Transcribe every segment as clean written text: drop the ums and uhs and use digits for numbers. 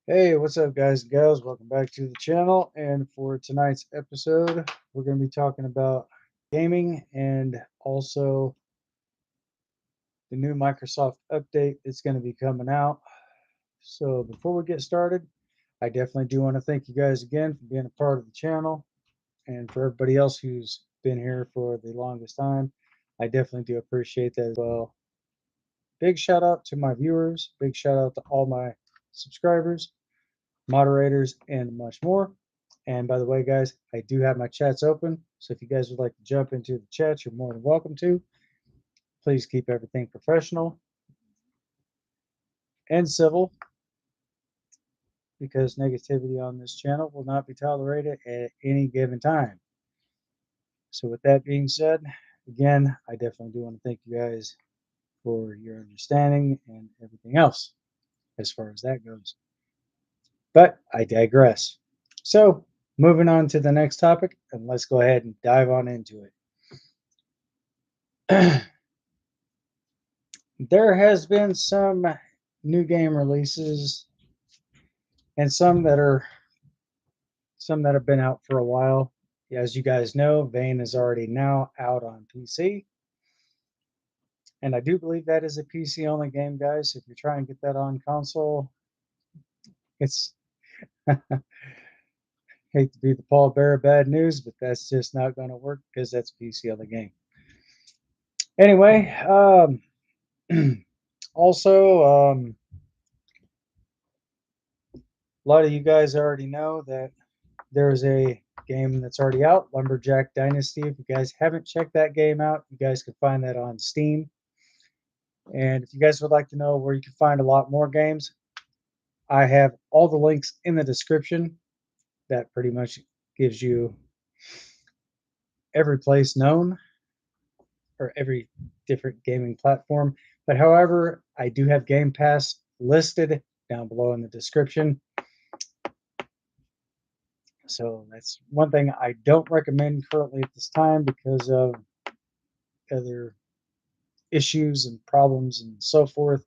Hey, what's up, guys and gals? Welcome back to the channel. And for tonight's episode, we're going to be talking about gaming and also the new Microsoft update that's going to be coming out. So, before we get started, I definitely do want to thank you guys again for being a part of the channel, and for everybody else who's been here for the longest time. I definitely do appreciate that as well. Big shout out to my viewers, big shout out to all my subscribers, moderators, and much more. And by the way, guys, I do have my chats open. So if you guys would like to jump into the chat, you're more than welcome to. Please keep everything professional and civil because negativity on this channel will not be tolerated at any given time. So with that being said, again, I definitely do want to thank you guys for your understanding and everything else as far as that goes. But I digress. So moving on to the next topic, and let's go ahead and dive on into it. There has been some new game releases and some that have been out for a while. As you guys know, Vane is already now out on PC. And I do believe that is a PC only game, guys. If you're trying to get that on console, it's hate to be the Paul Bear of bad news, but that's just not going to work because that's PC only game. Anyway, also, a lot of you guys already know that there's a game that's already out, Lumberjack Dynasty. If you guys haven't checked that game out, you guys can find that on Steam. And if you guys would like to know where you can find a lot more games, I have all the links in the description. That pretty much gives you every place known or every different gaming platform. But however, I do have Game Pass listed down below in the description. So that's one thing I don't recommend currently at this time because of other issues and problems and so forth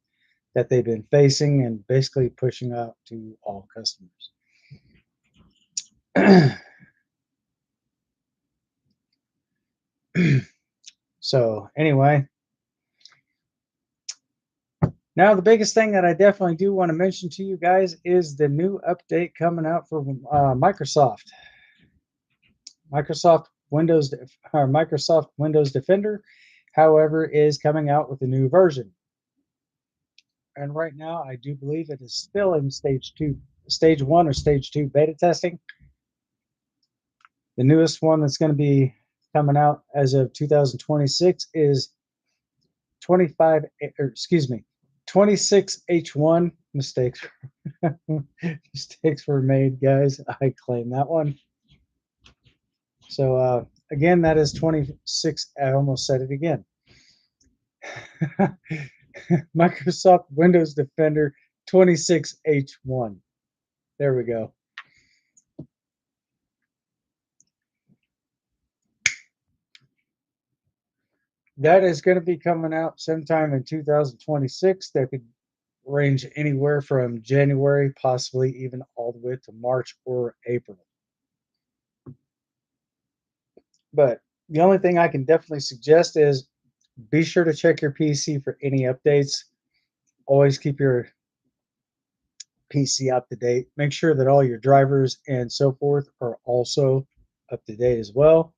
that they've been facing and basically pushing out to all customers. So anyway, now the biggest thing that I definitely do want to mention to you guys is the new update coming out for Microsoft. Microsoft Windows Defender, however, is coming out with a new version. And right now, I do believe it is still in stage one or stage two beta testing. The newest one that's going to be coming out as of 2026 is 25, or excuse me, 26H1. Mistakes. Mistakes were made, guys. I claim that one. So again, that is 26. I almost said it again. Microsoft Windows Defender 26H1. There we go. That is going to be coming out sometime in 2026. That could range anywhere from January, possibly even all the way to March or April. But the only thing I can definitely suggest is be sure to check your PC for any updates. Always keep your PC up to date. Make sure that all your drivers and so forth are also up to date as well.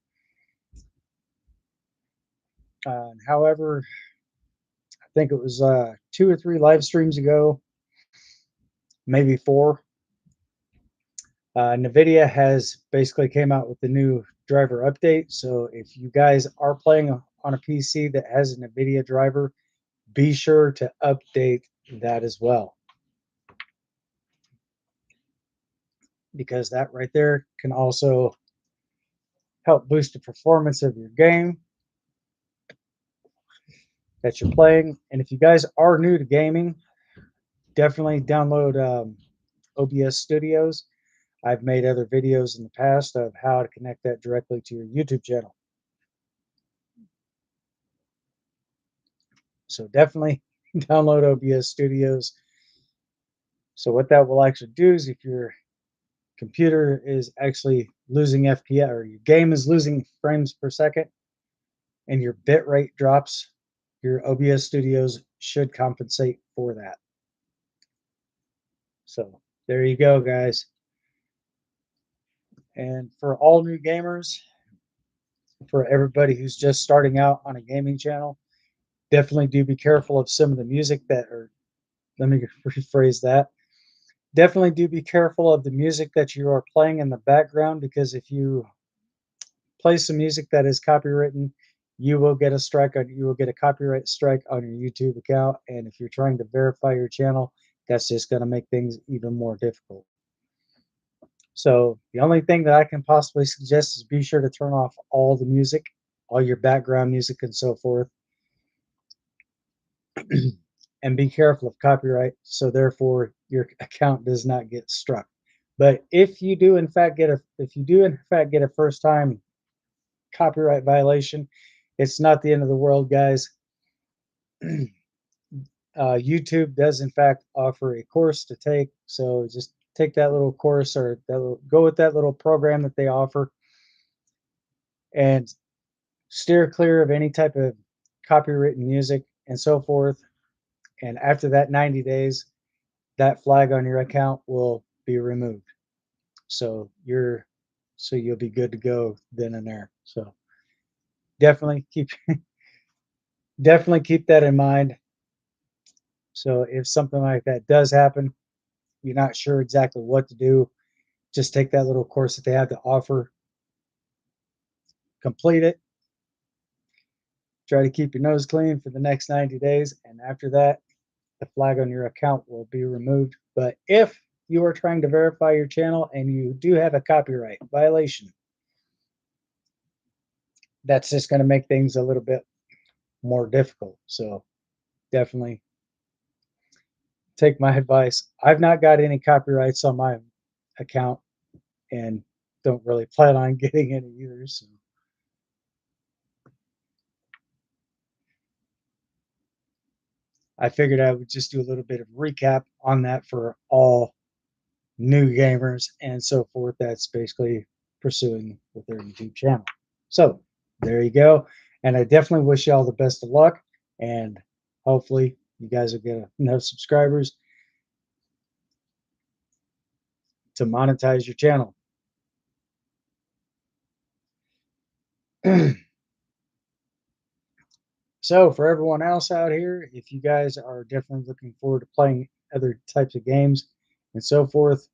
However, I think it was 2 or 3 live streams ago, maybe 4. NVIDIA has basically came out with the new driver update. So if you guys are playing on a PC that has an NVIDIA driver, be sure to update that as well. Because that right there can also help boost the performance of your game that you're playing. And if you guys are new to gaming, definitely download OBS Studios. I've made other videos in the past of how to connect that directly to your YouTube channel. So definitely download OBS Studios So what that will actually do is if your computer is actually losing FPS or your game is losing frames per second and your bit rate drops, your OBS Studios should compensate for that. So there you go, guys. And for all new gamers, for everybody who's just starting out on a gaming channel, definitely do be careful of some of the music that, or let me rephrase that. Definitely do be careful of the music that you are playing in the background, because if you play some music that is copywritten, you will get a strike on, you will get a copyright strike on your YouTube account. And if you're trying to verify your channel, that's just going to make things even more difficult. So the only thing that I can possibly suggest is be sure to turn off all the music, all your background music and so forth, and be careful of copyright. So therefore your account does not get struck. But if you do in fact get a first time copyright violation, it's not the end of the world, guys. YouTube does in fact offer a course to take, so just take that little course, or go with that little program that they offer, and steer clear of any type of copywritten music and so forth. And after that 90 days, that flag on your account will be removed. So you'll be good to go then and there. So definitely keep definitely keep that in mind. So if something like that does happen, you're not sure exactly what to do, just take that little course that they have to offer, complete it, try to keep your nose clean for the next 90 days, and after that, the flag on your account will be removed. But if you are trying to verify your channel and you do have a copyright violation, that's just going to make things a little bit more difficult. So definitely take my advice. I've not got any copyrights on my account and don't really plan on getting any either. So I figured I would just do a little bit of recap on that for all new gamers and so forth that's basically pursuing with their YouTube channel. So there you go. And I definitely wish you all the best of luck. And hopefully you guys will get enough subscribers to monetize your channel. So for everyone else out here, if you guys are definitely looking forward to playing other types of games and so forth,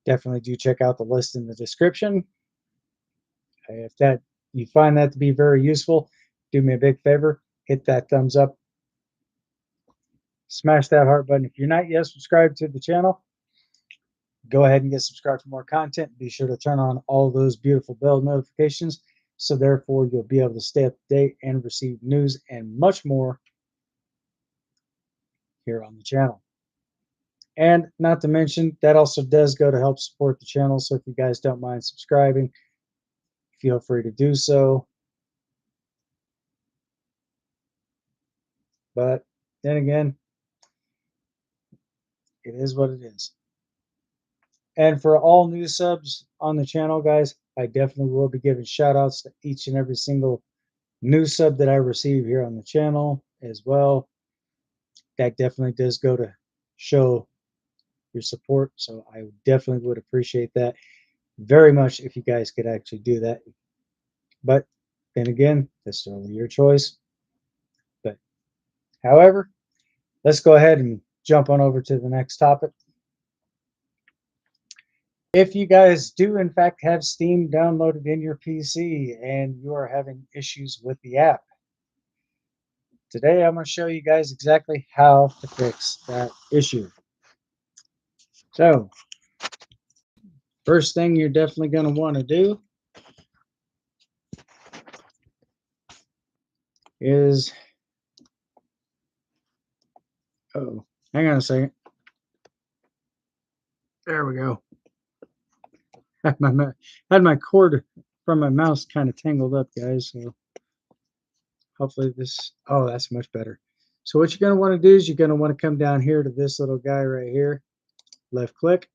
definitely do check out the list in the description. If that you find that to be very useful, do me a big favor, hit that thumbs up, smash that heart button. If you're not yet subscribed to the channel, go ahead and get subscribed for more content. Be sure to turn on all those beautiful bell notifications, so therefore you'll be able to stay up to date and receive news and much more here on the channel. And not to mention, that also does go to help support the channel. So if you guys don't mind subscribing, feel free to do so. But then again, it is what it is. And for all new subs on the channel, guys, I definitely will be giving shout outs to each and every single new sub that I receive here on the channel as well. That definitely does go to show your support. So I definitely would appreciate that very much if you guys could actually do that. But then again, that's totally your choice. But however, let's go ahead and jump on over to the next topic. If you guys do in fact have Steam downloaded in your PC and you are having issues with the app, today I'm going to show you guys exactly how to fix that issue. So first thing you're definitely going to want to do is, oh, hang on a second. There we go. Had my cord from my mouse kind of tangled up, guys. So hopefully this, oh, that's much better. So what you're going to want to do is you're going to want to come down here to this little guy right here, left click.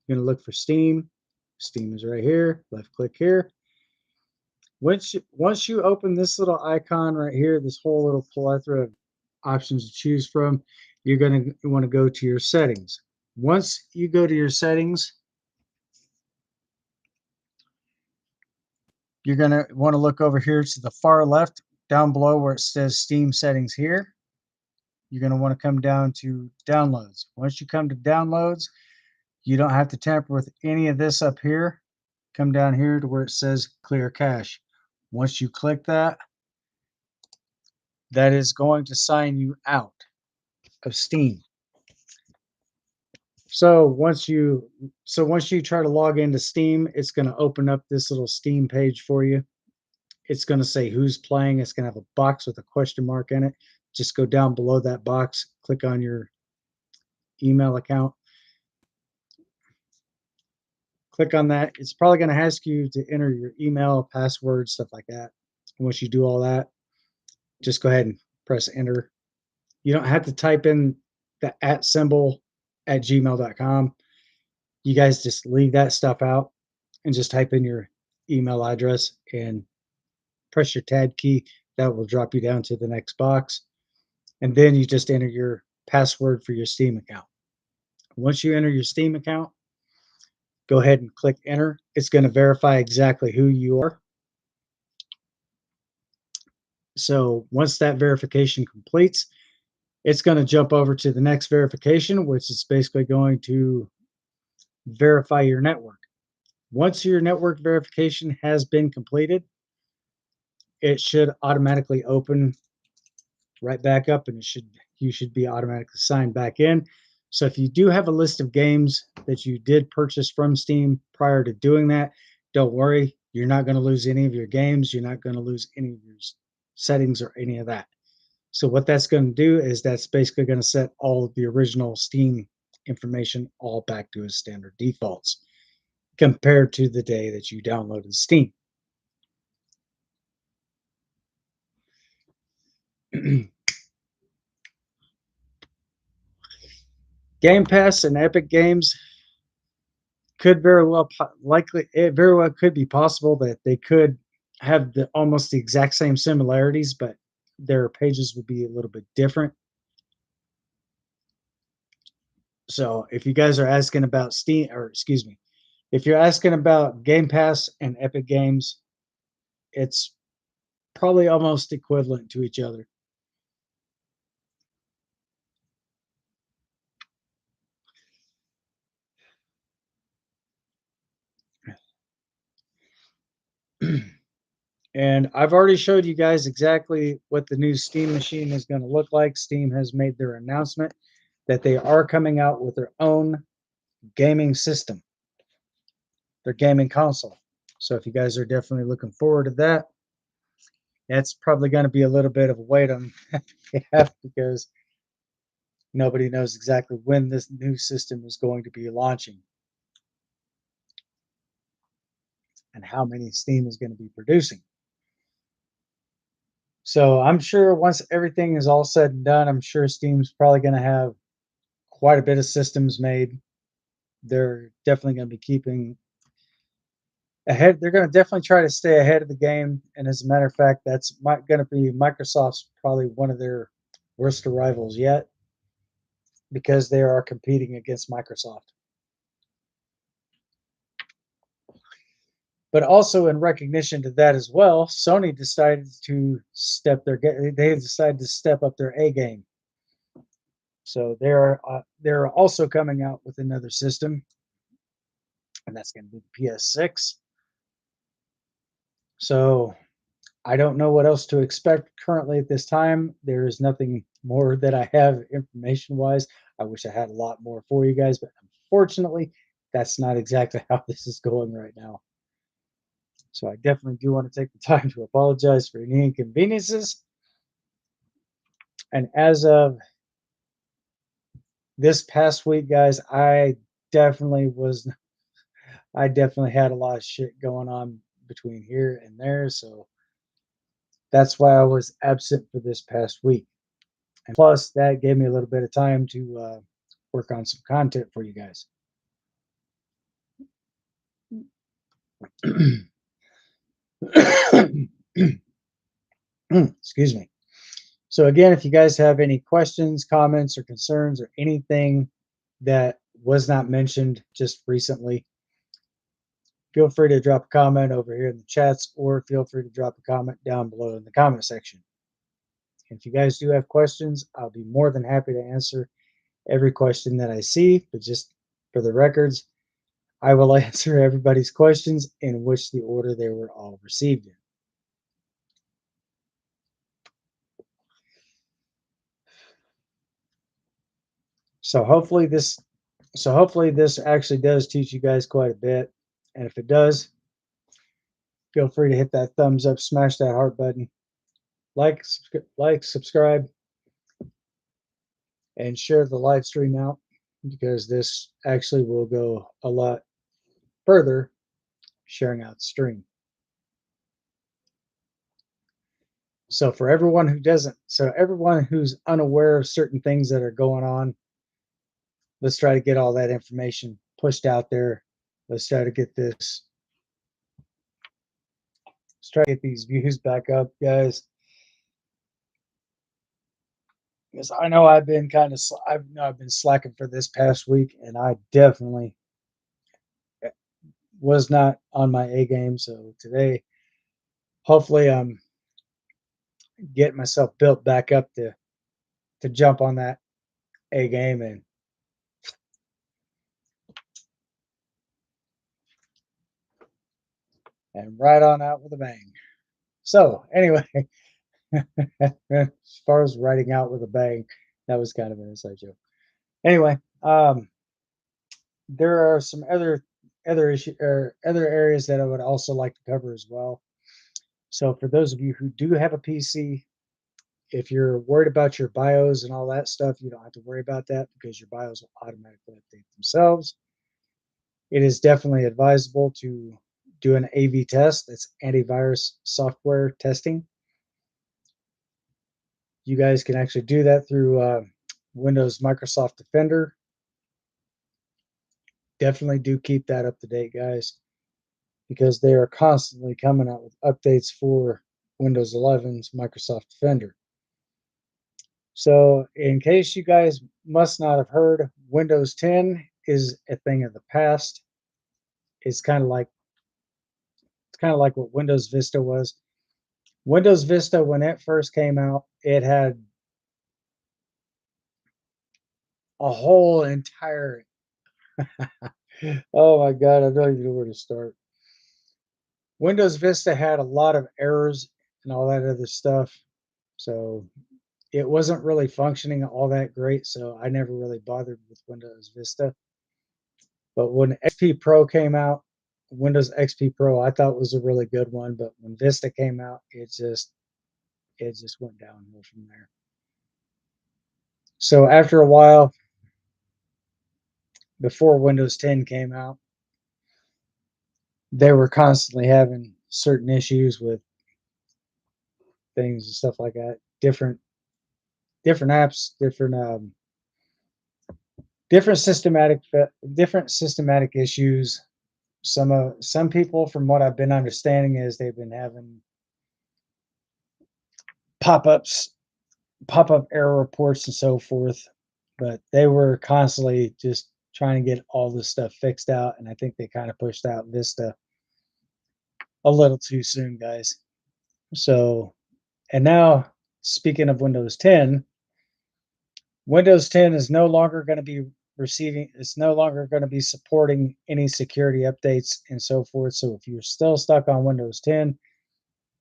You're going to look for Steam. Steam is right here, left click here. Once you open this little icon right here, this whole little plethora of options to choose from, you're going to want to go to your settings. Once you go to your settings, you're going to want to look over here to the far left, down below where it says Steam settings here. You're going to want to come down to downloads. Once you come to downloads, you don't have to tamper with any of this up here. Come down here to where it says clear cache. Once you click that, that is going to sign you out of Steam. So once you try to log into Steam, it's going to open up this little Steam page for you. It's going to say who's playing. It's going to have a box with a question mark in it. Just go down below that box, click on your email account. Click on that. It's probably going to ask you to enter your email, password, stuff like that. Once you do all that, just go ahead and press enter. You don't have to type in the @ symbol at gmail.com. You guys just leave that stuff out and just type in your email address and press your tab key. That will drop you down to the next box. And then you just enter your password for your Steam account. Once you enter your Steam account, go ahead and click enter. It's going to verify exactly who you are. So once that verification completes, it's going to jump over to the next verification, which is basically going to verify your network. Once your network verification has been completed, it should automatically open right back up, and you should be automatically signed back in. So if you do have a list of games that you did purchase from Steam prior to doing that, don't worry, you're not going to lose any of your games. You're not going to lose any of your settings or any of that. So what that's going to do is that's basically going to set all of the original Steam information all back to its standard defaults compared to the day that you downloaded Steam. Game Pass and Epic Games could very well it very well could be possible that they could have almost the exact same similarities, but their pages would be a little bit different. So if you guys are asking about Steam, or excuse me, if you're asking about Game Pass and Epic Games, it's probably almost equivalent to each other. And I've already showed you guys exactly what the new Steam machine is going to look like. Steam has made their announcement that they are coming out with their own gaming system, their gaming console. So if you guys are definitely looking forward to that, that's probably going to be a little bit of a wait on behalf because nobody knows exactly when this new system is going to be launching and how many Steam is going to be producing. So I'm sure once everything is all said and done, I'm sure Steam's probably going to have quite a bit of systems made. They're definitely going to be keeping ahead. They're going to definitely try to stay ahead of the game. And as a matter of fact, that's going to be Microsoft's probably one of their worst rivals yet because they are competing against Microsoft. But also in recognition to that as well, Sony decided to they decided to step up their A game. So they're also coming out with another system, and that's going to be the PS6. So I don't know what else to expect currently at this time. There is nothing more that I have information wise. I wish I had a lot more for you guys, but unfortunately, that's not exactly how this is going right now. So I definitely do want to take the time to apologize for any inconveniences. And as of this past week, guys, I definitely had a lot of shit going on between here and there. So That's why I was absent for this past week. And plus, that gave me a little bit of time to work on some content for you guys. Excuse me. So, again, if you guys have any questions, comments, or concerns, or anything that was not mentioned just recently, feel free to drop a comment over here in the chats, or feel free to drop a comment down below in the comment section. If you guys do have questions, I'll be more than happy to answer every question that I see. But just for the records, I will answer everybody's questions in which the order they were all received in. So hopefully this actually does teach you guys quite a bit. And if it does, feel free to hit that thumbs up, smash that heart button, subscribe, and share the live stream out, because this actually will go a lot further sharing out the stream. So everyone who's unaware of certain things that are going on, let's try to get all that information pushed out there. Let's try to get this. Let's try to get these views back up, guys. Because I know I've been I've been slacking for this past week, and I definitely was not on my A game. So today, hopefully, I'm getting myself built back up to jump on that A game and ride on out with a bang. So anyway, as far as riding out with a bang, that was kind of an inside joke. Anyway, there are some other areas that I would also like to cover as well. So for those of you who do have a PC, if you're worried about your BIOS and all that stuff, you don't have to worry about that, because your BIOS will automatically update themselves. It is definitely advisable to do an AV test. That's antivirus software testing. You guys can actually do that through Windows Microsoft Defender. Definitely do keep that up to date, guys, because they are constantly coming out with updates for Windows 11's Microsoft Defender. So, in case you guys must not have heard, Windows 10 is a thing of the past. It's kind of like what Windows Vista was. Windows Vista, when it first came out, it had a whole entire oh my god, I don't even know where to start. Windows Vista had a lot of errors and all that other stuff. So it wasn't really functioning all that great. So I never really bothered with Windows Vista. But when XP Pro came out, Windows XP Pro, I thought was a really good one. But when Vista came out, it just went downhill from there. So after a while, before Windows 10 came out, they were constantly having certain issues with things and stuff like that. Different apps, different systematic issues. Some people, from what I've been understanding, is they've been having pop-ups, pop-up error reports and so forth, but they were constantly just trying to get all this stuff fixed out, and I think they kind of pushed out Vista a little too soon, guys. So, and now, speaking of Windows 10, Windows 10 is no longer going to be it's no longer going to be supporting any security updates and so forth. So if you're still stuck on Windows 10,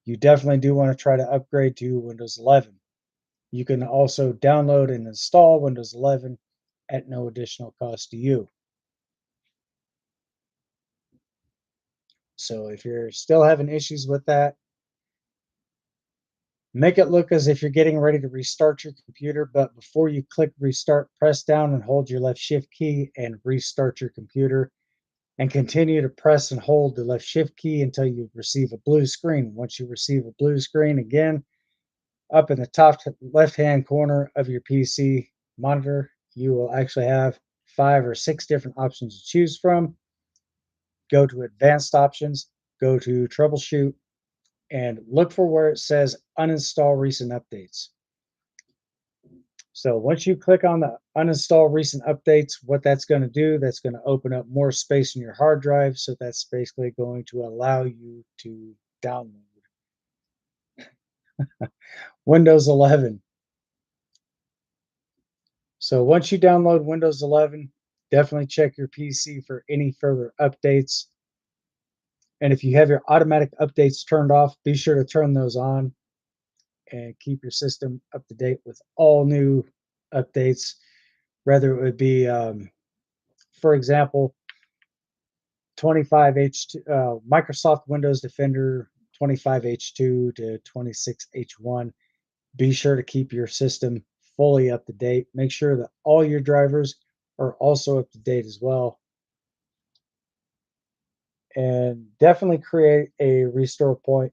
you definitely do want to try to upgrade to Windows 11. You can also download and install Windows 11 at no additional cost to you. So if you're still having issues with that, make it look as if you're getting ready to restart your computer, but before you click restart, press down and hold your left shift key and restart your computer. and continue to press and hold the left shift key until you receive a blue screen. Once you receive a blue screen, again, up in the top left hand corner of your PC monitor, you will actually have 5 or 6 different options to choose from. Go to advanced options, go to troubleshoot, and look for where it says uninstall recent updates. So once you click on the uninstall recent updates, what that's going to do, that's going to open up more space in your hard drive. So that's basically going to allow you to download Windows 11. So once you download Windows 11, definitely check your PC for any further updates. And if you have your automatic updates turned off, be sure to turn those on and keep your system up to date with all new updates. Whether it would be, for example, 25H2, Microsoft Windows Defender 25H2 to 26H1. Be sure to keep your system fully up to date. Make sure that all your drivers are also up to date as well. And definitely create a restore point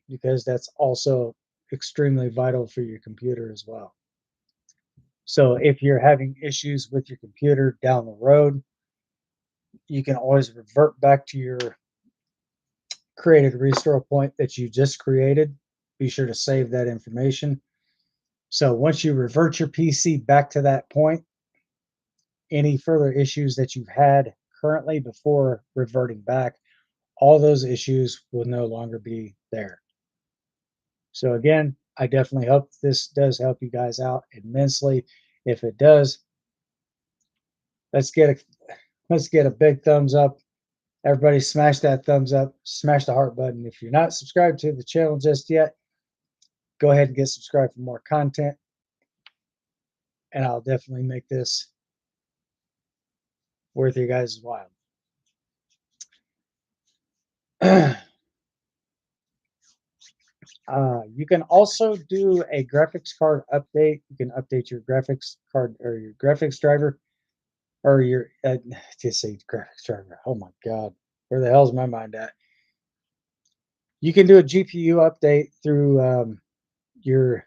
because that's also extremely vital for your computer as well. So if you're having issues with your computer down the road, you can always revert back to your created restore point that you just created. Be sure to save that information. So once you revert your PC back to that point, any further issues that you've had currently before reverting back, all those issues will no longer be there. So again, I definitely hope this does help you guys out immensely. If it does, let's get a big thumbs up. Everybody smash that thumbs up, smash the heart button. If you're not subscribed to the channel just yet, go ahead and get subscribed for more content. And I'll definitely make this worth your guys' while. You can also do a graphics card update. You can update your graphics card or your graphics driver or your, just say graphics driver. Oh my God. Where the hell's my mind at? You can do a GPU update through your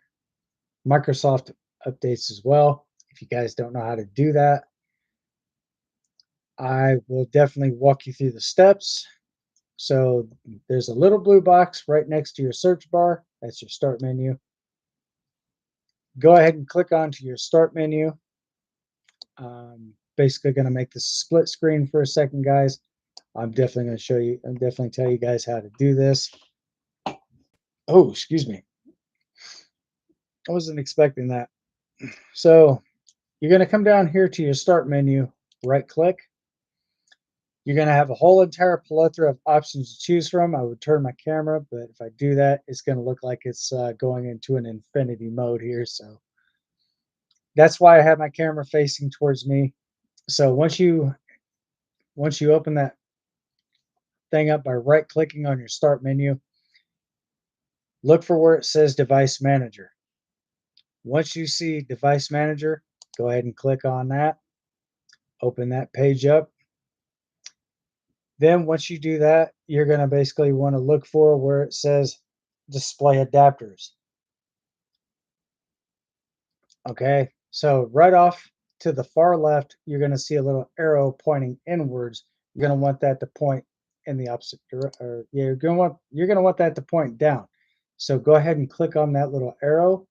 Microsoft updates as well. If you guys don't know how to do that, I will definitely walk you through the steps. So there's a little blue box right next to your search bar. That's your start menu. Go ahead and click onto your start menu. Basically going to make this split screen for a second, guys. I'm definitely going to show you, I'm definitely tell you guys how to do this. Oh, excuse me. I wasn't expecting that. So you're going to come down here to your start menu, right click. You're going to have a whole entire plethora of options to choose from. I would turn my camera, but if I do that, it's going to look like it's going into an infinity mode here. So that's why I have my camera facing towards me. So once you open that thing up by right clicking on your start menu, look for where it says device manager. Once you see device manager, go ahead and click on that. Open that page up. Then once you do that, you're going to basically want to look for where it says display adapters. Okay, so right off to the far left, you're going to see a little arrow pointing inwards. You're going to want that to point in the opposite direction, or yeah, you're going to want that to point down. So go ahead and click on that little arrow.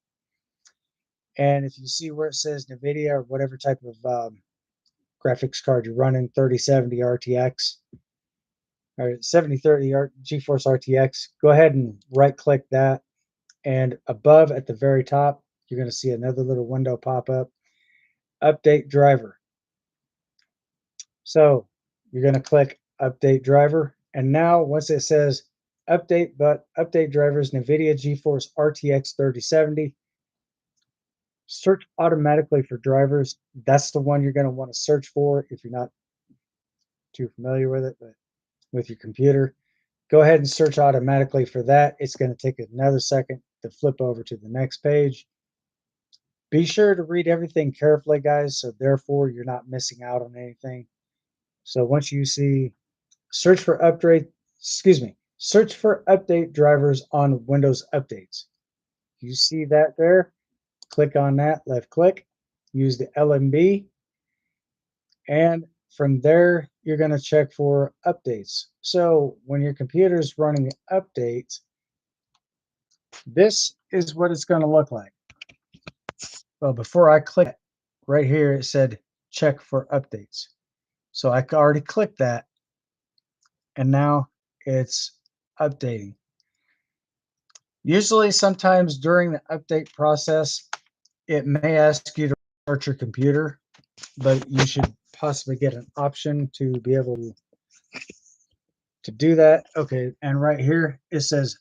And if you see where it says NVIDIA or whatever type of graphics card you're running, 3070 RTX or 7030 GeForce RTX, go ahead and right click that. And above at the very top, you're going to see another little window pop up, update driver. So you're going to click update driver. And now once it says update drivers, NVIDIA GeForce RTX 3070, search automatically for drivers. That's the one you're going to want to search for if you're not too familiar with it, but with your computer. Go ahead and search automatically for that. It's going to take another second to flip over to the next page. Be sure to read everything carefully, guys, so therefore you're not missing out on anything. So once you see search for search for update drivers on Windows updates. You see that there? Click on that, left click, use the LMB, and from there, you're going to check for updates. So when your computer is running updates, this is what it's going to look like. Well, before I click right here, it said check for updates. So I already clicked that, and now it's updating. Usually, sometimes during the update process, it may ask you to start your computer, but you should possibly get an option to be able to do that. Okay, and right here it says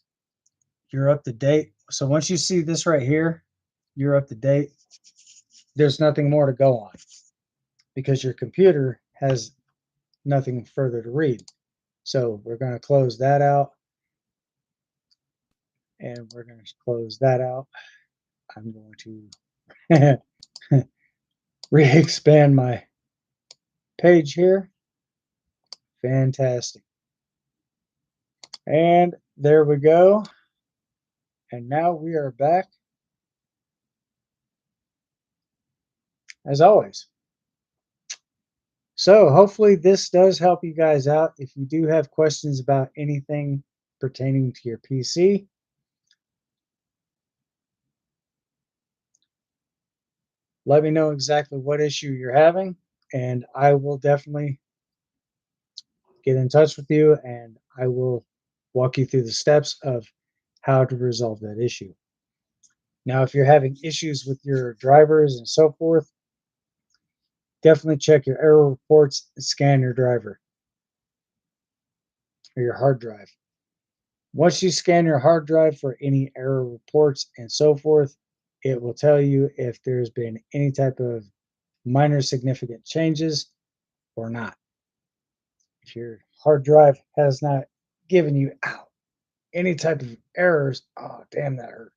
you're up to date. So once you see this right here, you're up to date. There's nothing more to go on because your computer has nothing further to read. So we're going to close that out, and we're going to close that out. I'm going to re-expand my page here. Fantastic. And there we go. And now we are back as always. So hopefully this does help you guys out. If you do have questions about anything pertaining to your PC, let me know exactly what issue you're having, and I will definitely get in touch with you and I will walk you through the steps of how to resolve that issue. Now, if you're having issues with your drivers and so forth, definitely check your error reports and scan your driver or your hard drive. Once you scan your hard drive for any error reports and so forth, it will tell you if there's been any type of minor significant changes or not. If your hard drive has not given you any type of errors, oh, damn, that hurt.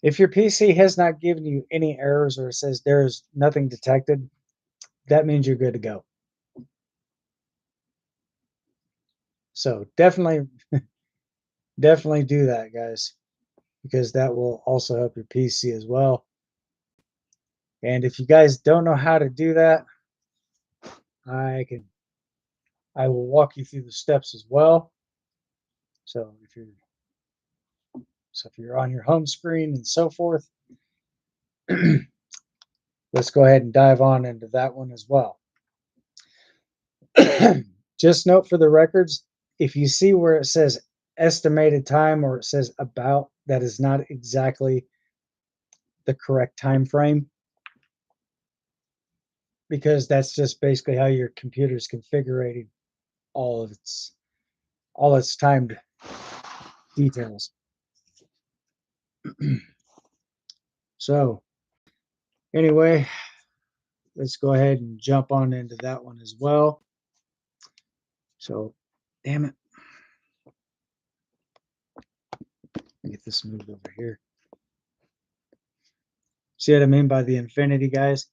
If your PC has not given you any errors or says there's nothing detected, that means you're good to go. So definitely do that, guys, because that will also help your PC as well. And if you guys don't know how to do that, I will walk you through the steps as well. So if you're on your home screen and so forth, let's go ahead and dive on into that one as well. Just note for the records, if you see where it says estimated time or it says about, that is not exactly the correct time frame, because that's just basically how your computer is configuring all its timed details. So anyway, let's go ahead and jump on into that one as well. So, damn it. Get this moved over here. See what I mean by the infinity, guys?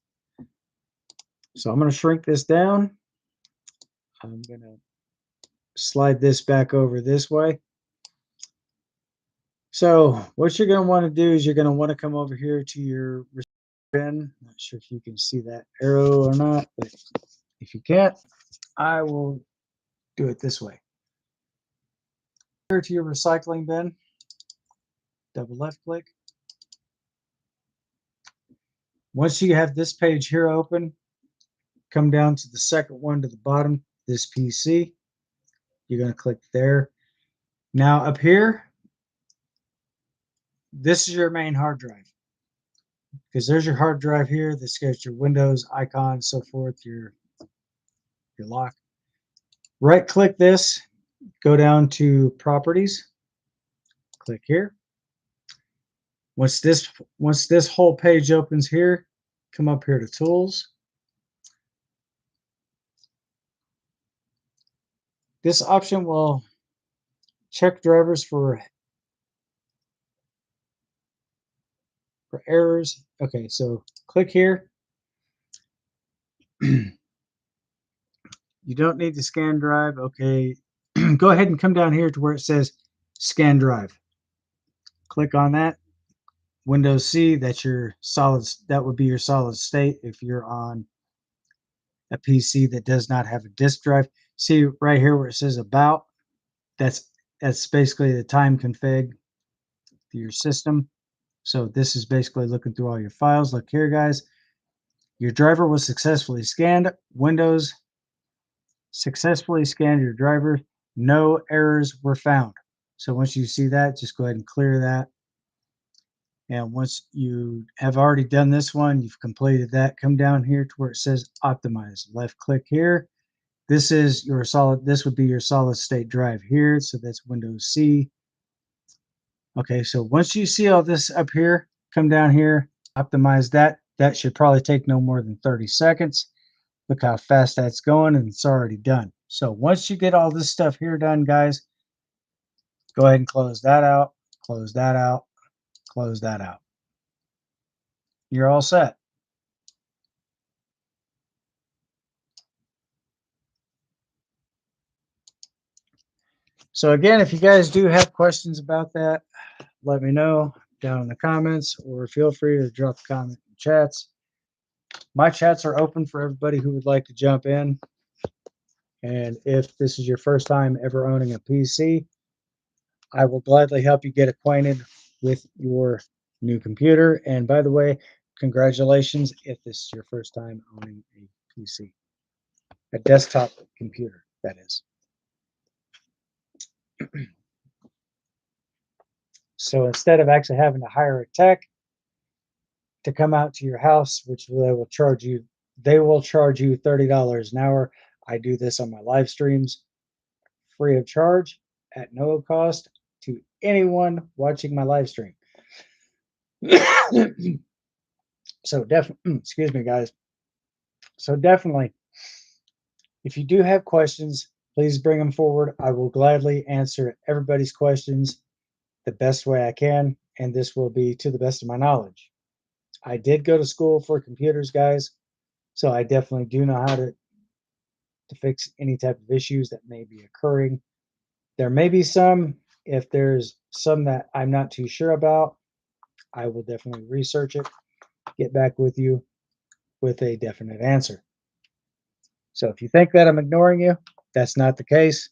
So I'm going to shrink this down. I'm going to slide this back over this way. So what you're going to want to do is you're going to want to come over here to your bin. Not sure if you can see that arrow or not, but if you can't, I will do it this way. Here to your recycling bin, double left click. Once you have this page here open, come down to the second one to the bottom, this PC. You're going to click there. Now up here, this is your main hard drive, because there's your hard drive here. This gets your Windows icon, so forth, your lock. Right click this, go down to properties, click here. Once this whole page opens here, come up here to tools. This option will check drivers for errors. Okay, so click here. You don't need to scan drive. Okay, go ahead and come down here to where it says scan drive. Click on that. Windows C, that's your solid, that would be your solid state if you're on a PC that does not have a disk drive. See right here where it says about, that's basically the time config for your system. So this is basically looking through all your files. Look here, guys. Your driver was successfully scanned. Windows successfully scanned your driver. No errors were found. So once you see that, just go ahead and clear that. And once you have already done this one, you've completed that, come down here to where it says optimize. Left click here. This is your solid, this would be your solid state drive here. So that's Windows C. Okay, so once you see all this up here, come down here, optimize that. That should probably take no more than 30 seconds. Look how fast that's going, and it's already done. So once you get all this stuff here done, guys, go ahead and close that out, close that out, close that out. You're all set. So again, if you guys do have questions about that, let me know down in the comments, or feel free to drop a comment in chats. My chats are open for everybody who would like to jump in. And if this is your first time ever owning a PC, I will gladly help you get acquainted with your new computer. And by the way, congratulations if this is your first time owning a PC, a desktop computer, that is. So instead of actually having to hire a tech to come out to your house, which they will charge you $30 an hour. I do this on my live streams free of charge at no cost to anyone watching my live stream. So definitely, excuse me, guys. So definitely, if you do have questions, please bring them forward. I will gladly answer everybody's questions the best way I can, and this will be to the best of my knowledge. I did go to school for computers, guys, so I definitely do know how to fix any type of issues that may be occurring. There may be some, if there's some that I'm not too sure about, I will definitely research it, get back with you with a definite answer. So if you think that I'm ignoring you, that's not the case.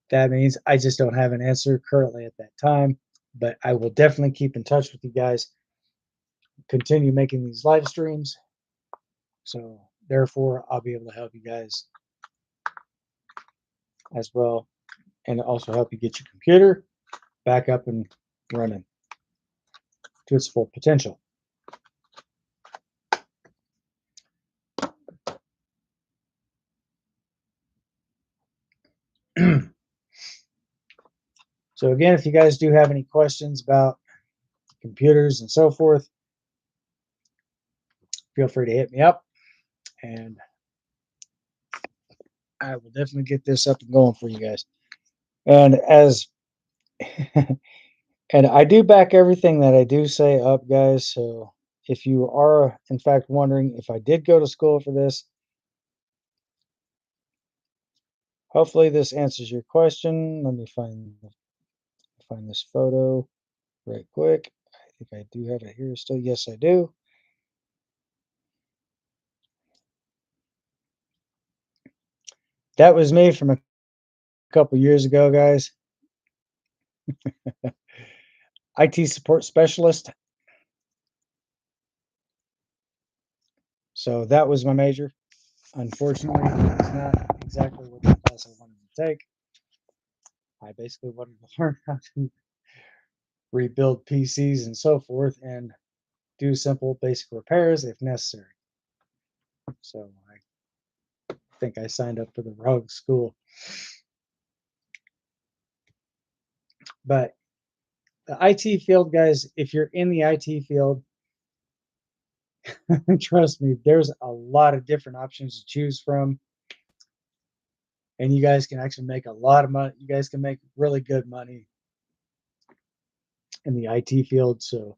That means I just don't have an answer currently at that time, but I will definitely keep in touch with you guys, continue making these live streams. So therefore, I'll be able to help you guys as well, and also help you get your computer back up and running to its full potential. So again, if you guys do have any questions about computers and so forth, feel free to hit me up, and I will definitely get this up and going for you guys. And as and I do back everything that I do say up, guys. So if you are in fact wondering if I did go to school for this, hopefully this answers your question. Let me find this photo right quick. I think I do have it here still. Yes, I do. That was me from a couple years ago, guys. IT support specialist. So that was my major. Unfortunately, it's not exactly what the class I wanted to take. I basically wanted to learn how to rebuild PCs and so forth, and do simple basic repairs if necessary. So I think I signed up for the wrong school. But the IT field, guys, if you're in the IT field, trust me, there's a lot of different options to choose from. And you guys can actually make a lot of money. You guys can make really good money in the IT field. So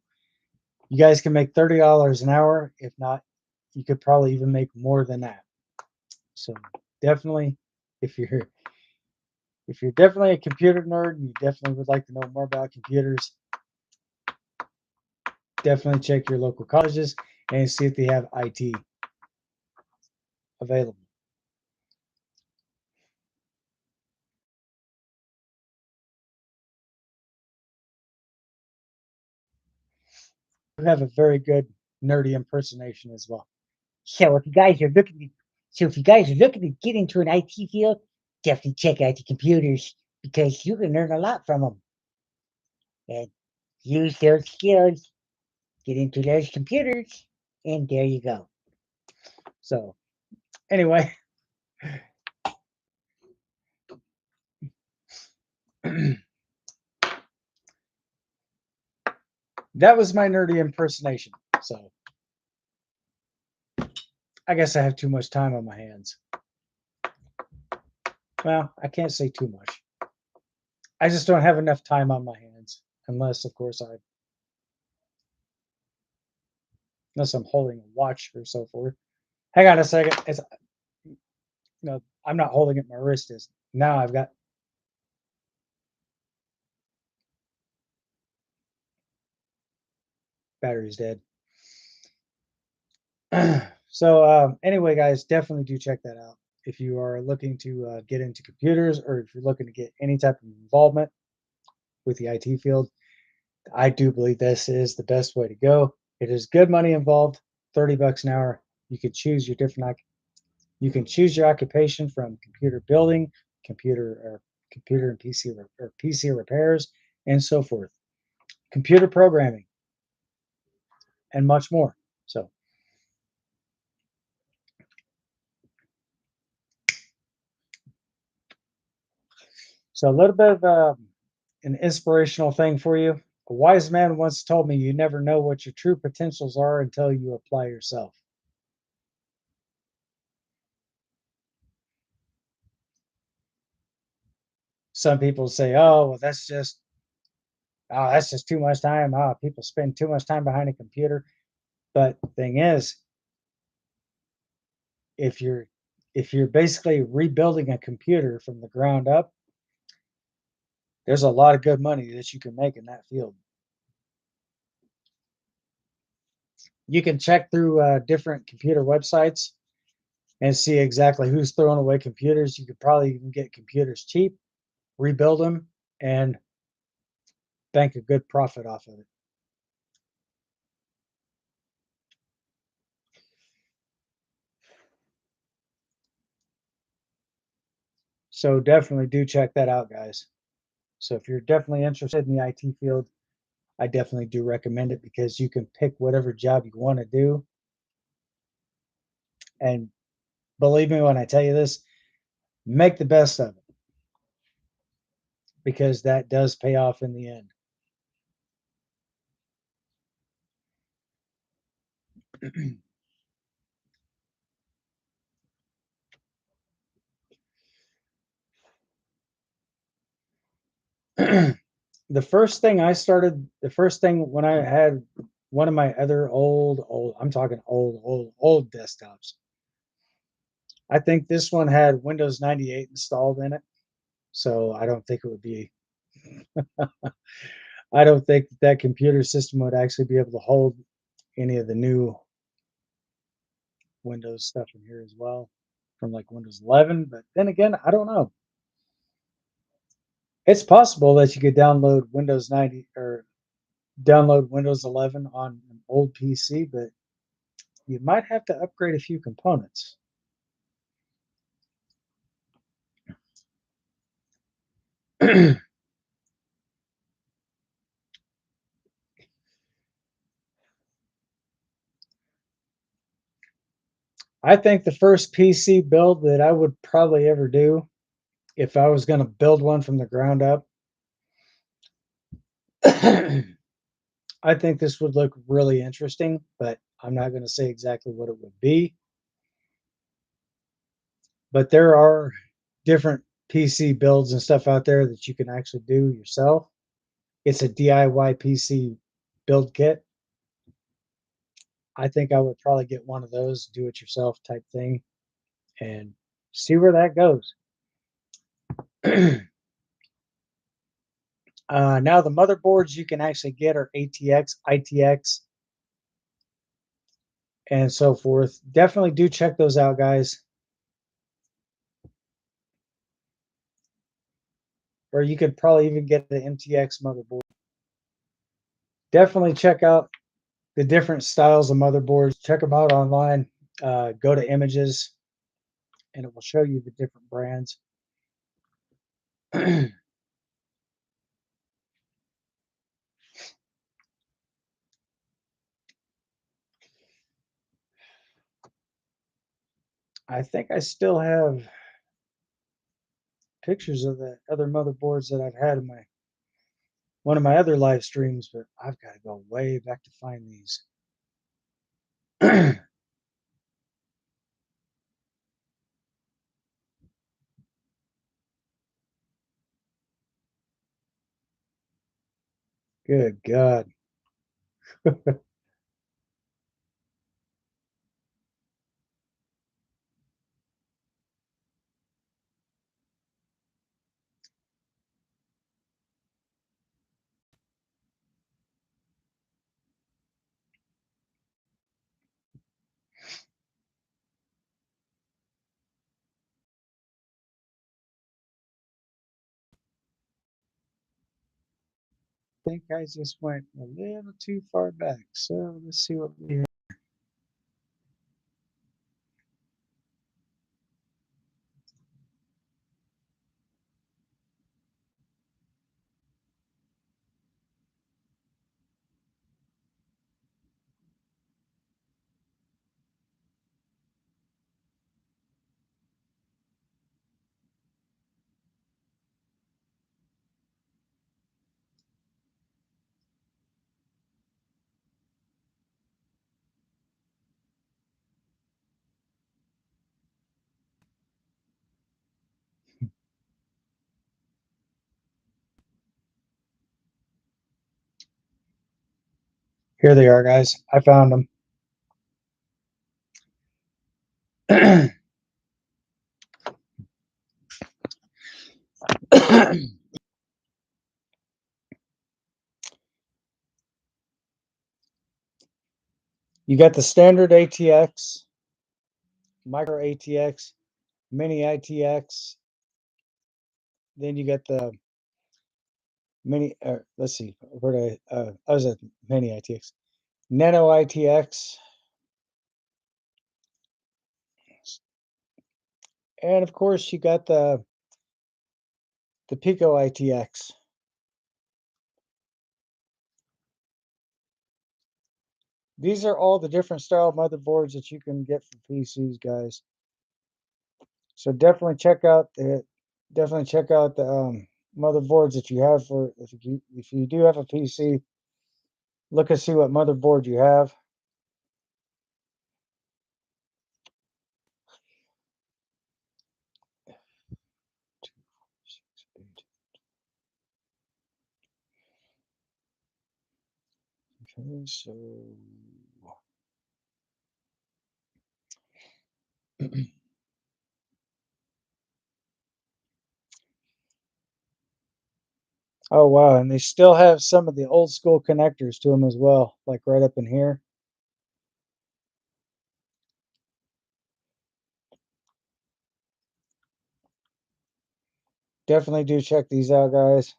you guys can make $30 an hour. If not, you could probably even make more than that. So definitely, if you're definitely a computer nerd and you definitely would like to know more about computers, definitely check your local colleges and see if they have IT available. You have a very good nerdy impersonation as well. So if you guys are looking to, so if you guys are looking to get into an IT field, definitely check out the computers because you can learn a lot from them and use those skills, get into those computers, and there you go. So anyway, that was my nerdy impersonation. So I guess I have too much time on my hands. Well, I can't say too much. I just don't have enough time on my hands, unless, of course, unless I'm holding a watch or so forth. Hang on a second. It's no, I'm not holding it. My wrist is. Now I've got battery's dead. So anyway, guys, definitely do check that out if you are looking to get into computers or if you're looking to get any type of involvement with the IT field. I do believe this is the best way to go. It is good money involved. $30 an hour. You can choose your different. You can choose your occupation from computer building, computer and PC repairs, and so forth. Computer programming and much more. So, so a little bit of an inspirational thing for you. A wise man once told me, "You never know what your true potentials are until you apply yourself." Some people say, "Oh, well, that's just too much time. People spend too much time behind a computer." But the thing is, if you're if you're basically rebuilding a computer from the ground up, there's a lot of good money that you can make in that field. You can check through different computer websites and see exactly who's throwing away computers. You could probably even get computers cheap, rebuild them, and bank a good profit off of it. So definitely do check that out, guys. So if you're definitely interested in the IT field, I definitely do recommend it because you can pick whatever job you want to do. And believe me when I tell you this, make the best of it because that does pay off in the end. The first thing when I had one of my other I'm talking old desktops. I think this one had Windows 98 installed in it. So I don't think that computer system would actually be able to hold any of the new Windows stuff in here as well from like Windows 11. But then again, I don't know. It's possible that you could download Windows 90 or download Windows 11 on an old PC, but you might have to upgrade a few components. I think the first PC build that I would probably ever do, if I was going to build one from the ground up, I think this would look really interesting, but I'm not going to say exactly what it would be. But there are different PC builds and stuff out there that you can actually do yourself. It's a DIY PC build kit. I think I would probably get one of those do it yourself type thing and see where that goes. Now the motherboards you can actually get are ATX, ITX, and so forth. Definitely do check those out, guys. Or you could probably even get the MTX motherboard. Definitely check out the different styles of motherboards. Check them out online. Go to images, and it will show you the different brands. I think I still have pictures of the other motherboards that I've had in my one of my other live streams, but I've got to go way back to find these. Good God. I think I just went a little too far back. So let's see what we have. Here they are, guys. I found them. You got the standard ATX, micro ATX, mini ITX. Then you got the mini. Let's see, where did I was at mini ITX, nano ITX, and of course you got the Pico ITX. These are all the different style motherboards that you can get for PCs, guys. So definitely check out the motherboards that you have for if you do have a PC. Look and see what motherboard you have. Okay, so oh wow, and they still have some of the old school connectors to them as well, like right up in here. Definitely do check these out, guys.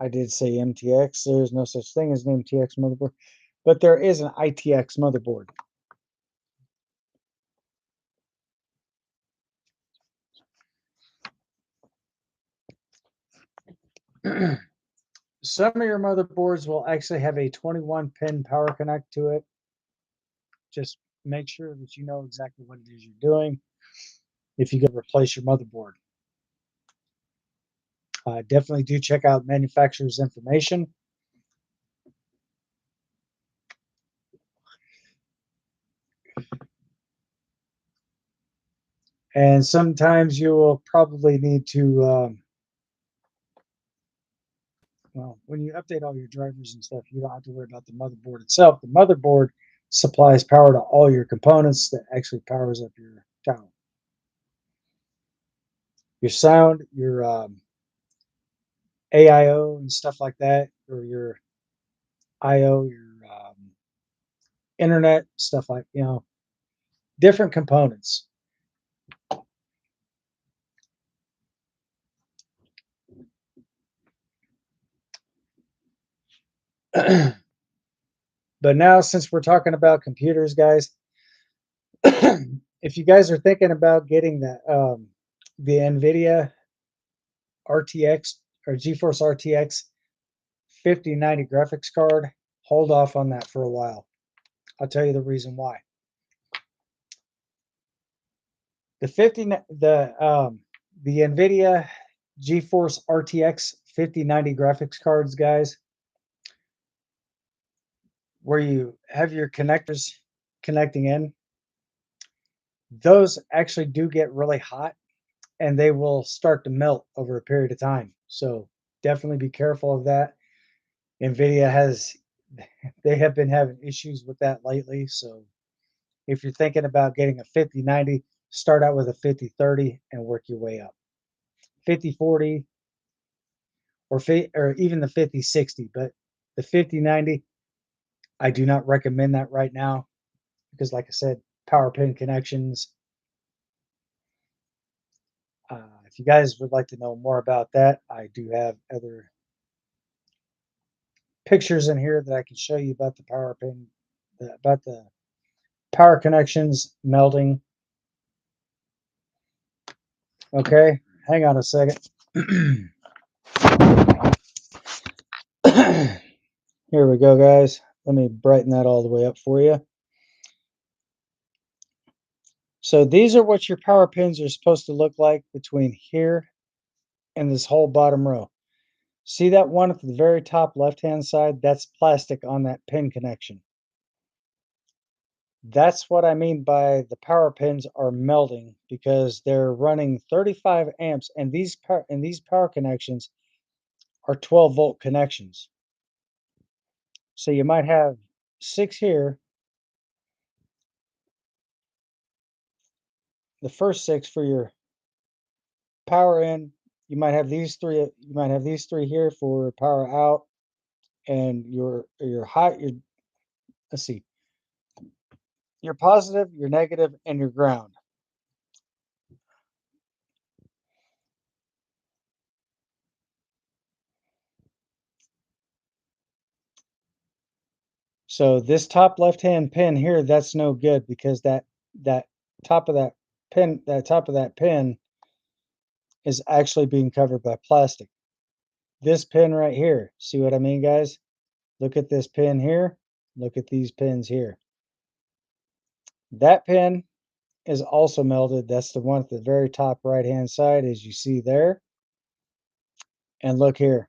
I did say MTX. There's no such thing as an MTX motherboard, but there is an ITX motherboard. Some of your motherboards will actually have a 21 pin power connect to it. Just make sure that you know exactly what it is you're doing if you go replace your motherboard. Definitely do check out manufacturer's information. And sometimes you will probably need to, well, when you update all your drivers and stuff, you don't have to worry about the motherboard itself. The motherboard supplies power to all your components that actually powers up your tower. Your sound, your AIO and stuff like that, or your IO, your internet, stuff like, different components. But now, since we're talking about computers, guys, if you guys are thinking about getting the NVIDIA RTX or GeForce RTX 5090 graphics card, hold off on that for a while. I'll tell you the reason why. The NVIDIA GeForce RTX 5090 graphics cards, guys, where you have your connectors connecting in, those actually do get really hot and they will start to melt over a period of time. So definitely be careful of that. NVIDIA they have been having issues with that lately. So if you're thinking about getting a 5090, start out with a 5030 and work your way up. 5040 or even the 5060, but the 5090, I do not recommend that right now because, like I said, power pin connections. If you guys would like to know more about that, I do have other pictures in here that I can show you about the power pin, about the power connections melting. Okay, hang on a second. Here we go, guys. Let me brighten that all the way up for you. So these are what your power pins are supposed to look like between here and this whole bottom row. See that one at the very top left-hand side? That's plastic on that pin connection. That's what I mean by the power pins are melting because they're running 35 amps, and these power connections are 12-volt connections. So you might have 6 here. The first 6 for your power in. You might have these 3. You might have these 3 here for power out, and your high. Let's see. Your positive, your negative, and your ground. So this top left-hand pin here, that's no good because that top of that pin is actually being covered by plastic. This pin right here, see what I mean, guys? Look at this pin here. Look at these pins here. That pin is also melted. That's the one at the very top right-hand side, as you see there. And look here.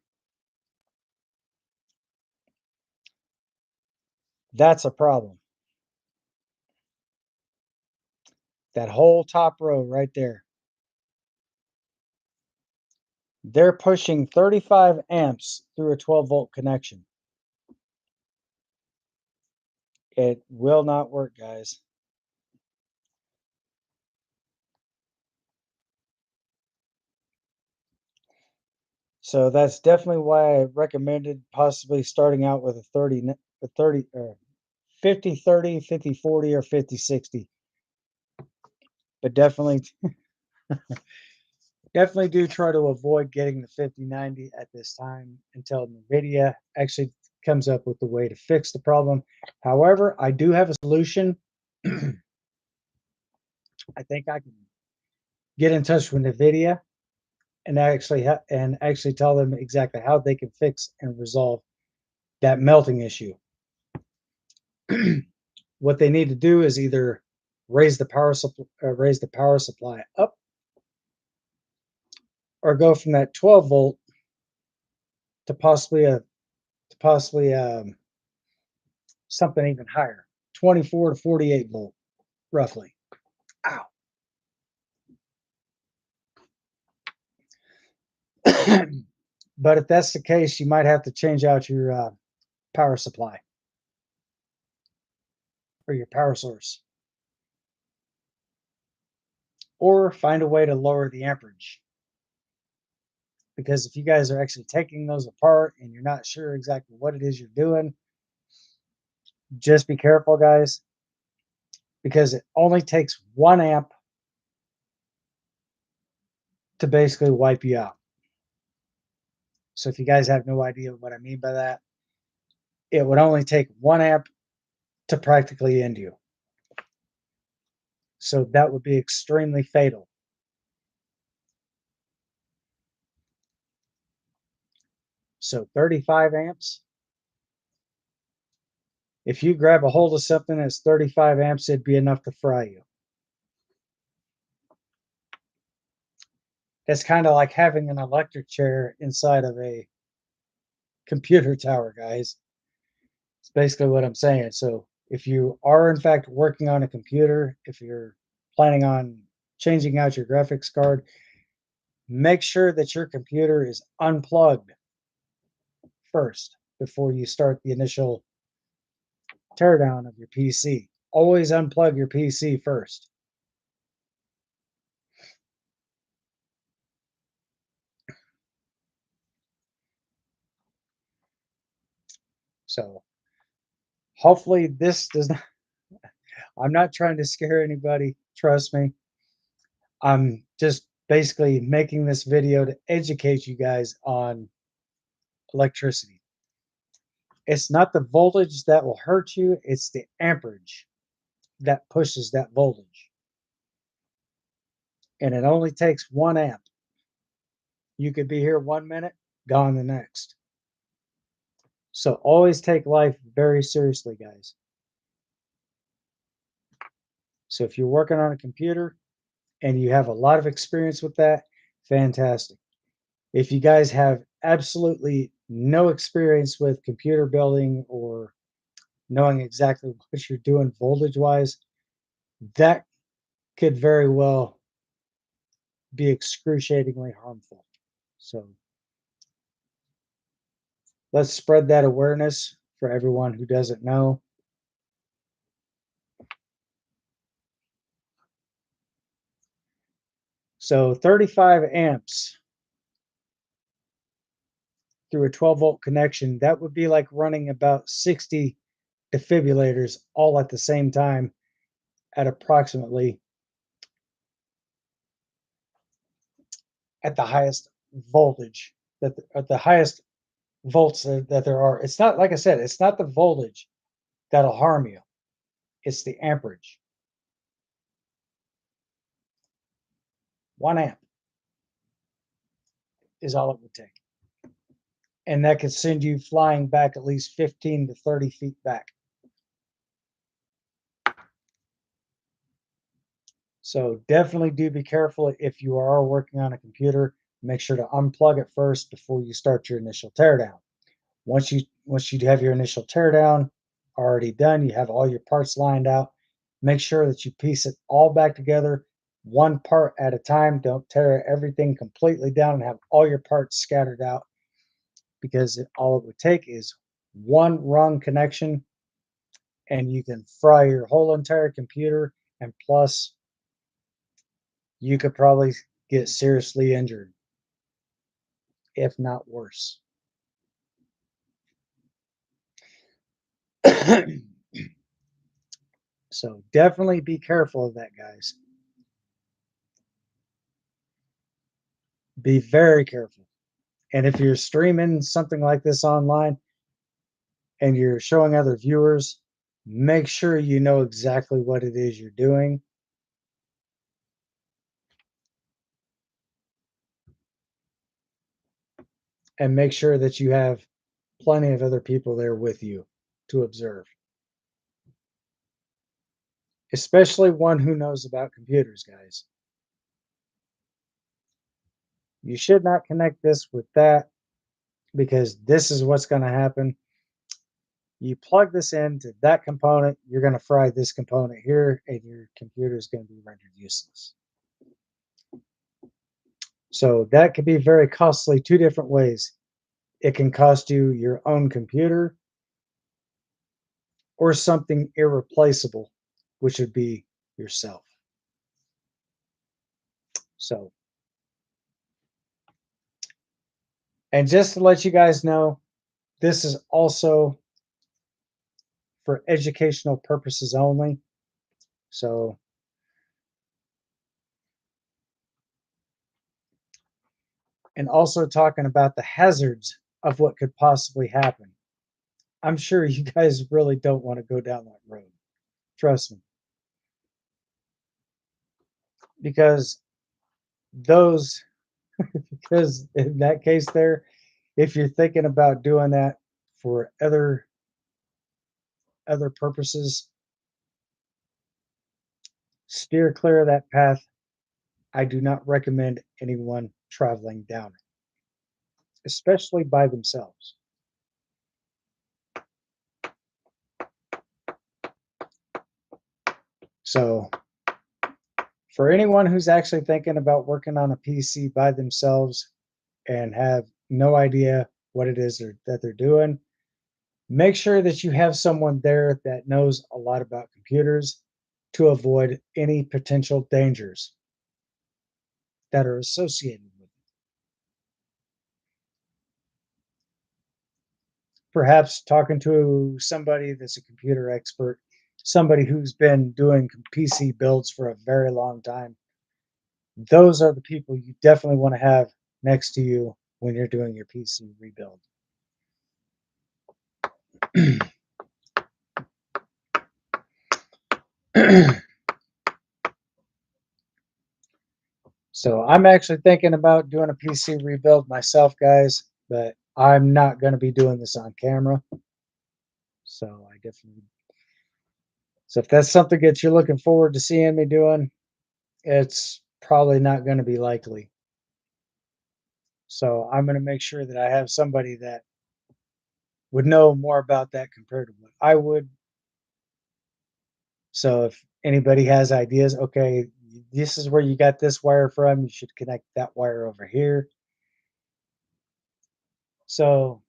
That's a problem. That whole top row right there. They're pushing 35 amps through a 12-volt connection. It will not work, guys. So that's definitely why I recommended possibly starting out with a 30 or 50 30, 50 40, or 50 60. But definitely do try to avoid getting the 5090 at this time until NVIDIA actually comes up with the way to fix the problem. However, I do have a solution. I think I can get in touch with NVIDIA and actually tell them exactly how they can fix and resolve that melting issue. What they need to do is either raise the power supply up, or go from that 12 volt to possibly something even higher, 24 to 48 volt, roughly. Ow. But if that's the case, you might have to change out your power supply or your power source, or find a way to lower the amperage. Because if you guys are actually taking those apart and you're not sure exactly what it is you're doing, just be careful, guys, because it only takes 1 amp to basically wipe you out. So if you guys have no idea what I mean by that, it would only take 1 amp to practically end you. So that would be extremely fatal. So 35 amps. If you grab a hold of something that's 35 amps, it'd be enough to fry you. It's kind of like having an electric chair inside of a computer tower, guys. It's basically what I'm saying. So if you are in fact working on a computer, if you're planning on changing out your graphics card, make sure that your computer is unplugged first before you start the initial teardown of your PC. Always unplug your PC first. So hopefully this does not, I'm not trying to scare anybody, trust me. I'm just basically making this video to educate you guys on electricity. It's not the voltage that will hurt you, it's the amperage that pushes that voltage. And it only takes 1 amp. You could be here 1 minute, gone the next. So always take life very seriously, guys. So if you're working on a computer and you have a lot of experience with that, fantastic. If you guys have absolutely no experience with computer building or knowing exactly what you're doing voltage wise, that could very well be excruciatingly harmful. So let's spread that awareness for everyone who doesn't know. So 35 amps through a 12-volt connection, that would be like running about 60 defibrillators all at the same time at approximately at the highest voltage that at the highest volts that there are. It's not, like I said, it's not the voltage that'll harm you. It's the amperage. 1 amp is all it would take. And that could send you flying back at least 15 to 30 feet back. So definitely do be careful if you are working on a computer. Make sure to unplug it first before you start your initial teardown. Once you have your initial teardown already done, you have all your parts lined out. Make sure that you piece it all back together, one part at a time. Don't tear everything completely down and have all your parts scattered out, because all it would take is one wrong connection and you can fry your whole entire computer, and plus you could probably get seriously injured, if not worse. So definitely be careful of that, guys. Be very careful. And if you're streaming something like this online and you're showing other viewers, make sure you know exactly what it is you're doing. And make sure that you have plenty of other people there with you to observe, especially one who knows about computers, guys. You should not connect this with that, because this is what's going to happen. You plug this into that component, you're going to fry this component here, and your computer is going to be rendered useless. So that could be very costly two different ways. It can cost you your own computer or something irreplaceable, which would be yourself. So, and just to let you guys know, this is also for educational purposes only. So, and also talking about the hazards of what could possibly happen. I'm sure you guys really don't want to go down that road. Trust me. Because those, because in that case, there, if you're thinking about doing that for other purposes, steer clear of that path. I do not recommend anyone traveling down it, especially by themselves. So, for anyone who's actually thinking about working on a PC by themselves and have no idea what it is that they're doing, make sure that you have someone there that knows a lot about computers to avoid any potential dangers that are associated with it. Perhaps talking to somebody that's a computer expert, somebody who's been doing PC builds for a very long time. Those are the people you definitely want to have next to you when you're doing your PC rebuild. So I'm actually thinking about doing a PC rebuild myself, guys, but I'm not going to be doing this on camera. So I definitely. So if that's something that you're looking forward to seeing me doing, it's probably not going to be likely. So I'm going to make sure that I have somebody that would know more about that compared to what I would. So if anybody has ideas, okay, this is where you got this wire from, you should connect that wire over here. So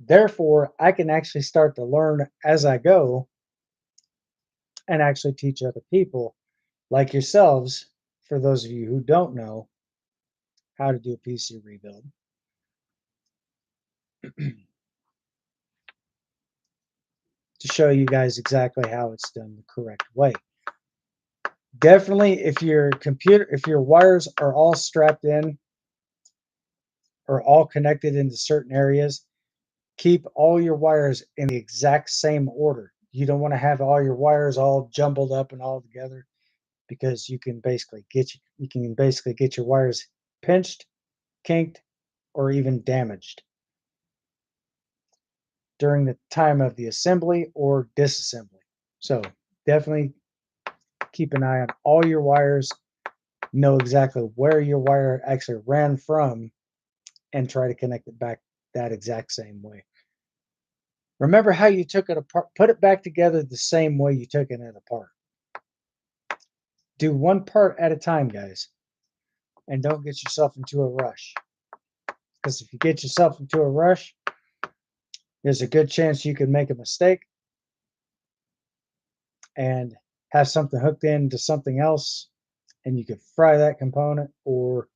therefore, I can actually start to learn as I go and actually teach other people like yourselves, for those of you who don't know how to do a PC rebuild. To show you guys exactly how it's done the correct way. Definitely, if your wires are all strapped in or all connected into certain areas, keep all your wires in the exact same order. You don't want to have all your wires all jumbled up and all together because you can basically get your wires pinched, kinked, or even damaged during the time of the assembly or disassembly. So definitely keep an eye on all your wires, know exactly where your wire actually ran from, and try to connect it back that exact same way. Remember how you took it apart, put it back together the same way you took it apart. Do one part at a time, guys, and don't get yourself into a rush. Because if you get yourself into a rush, there's a good chance you can make a mistake and have something hooked into something else, and you could fry that component or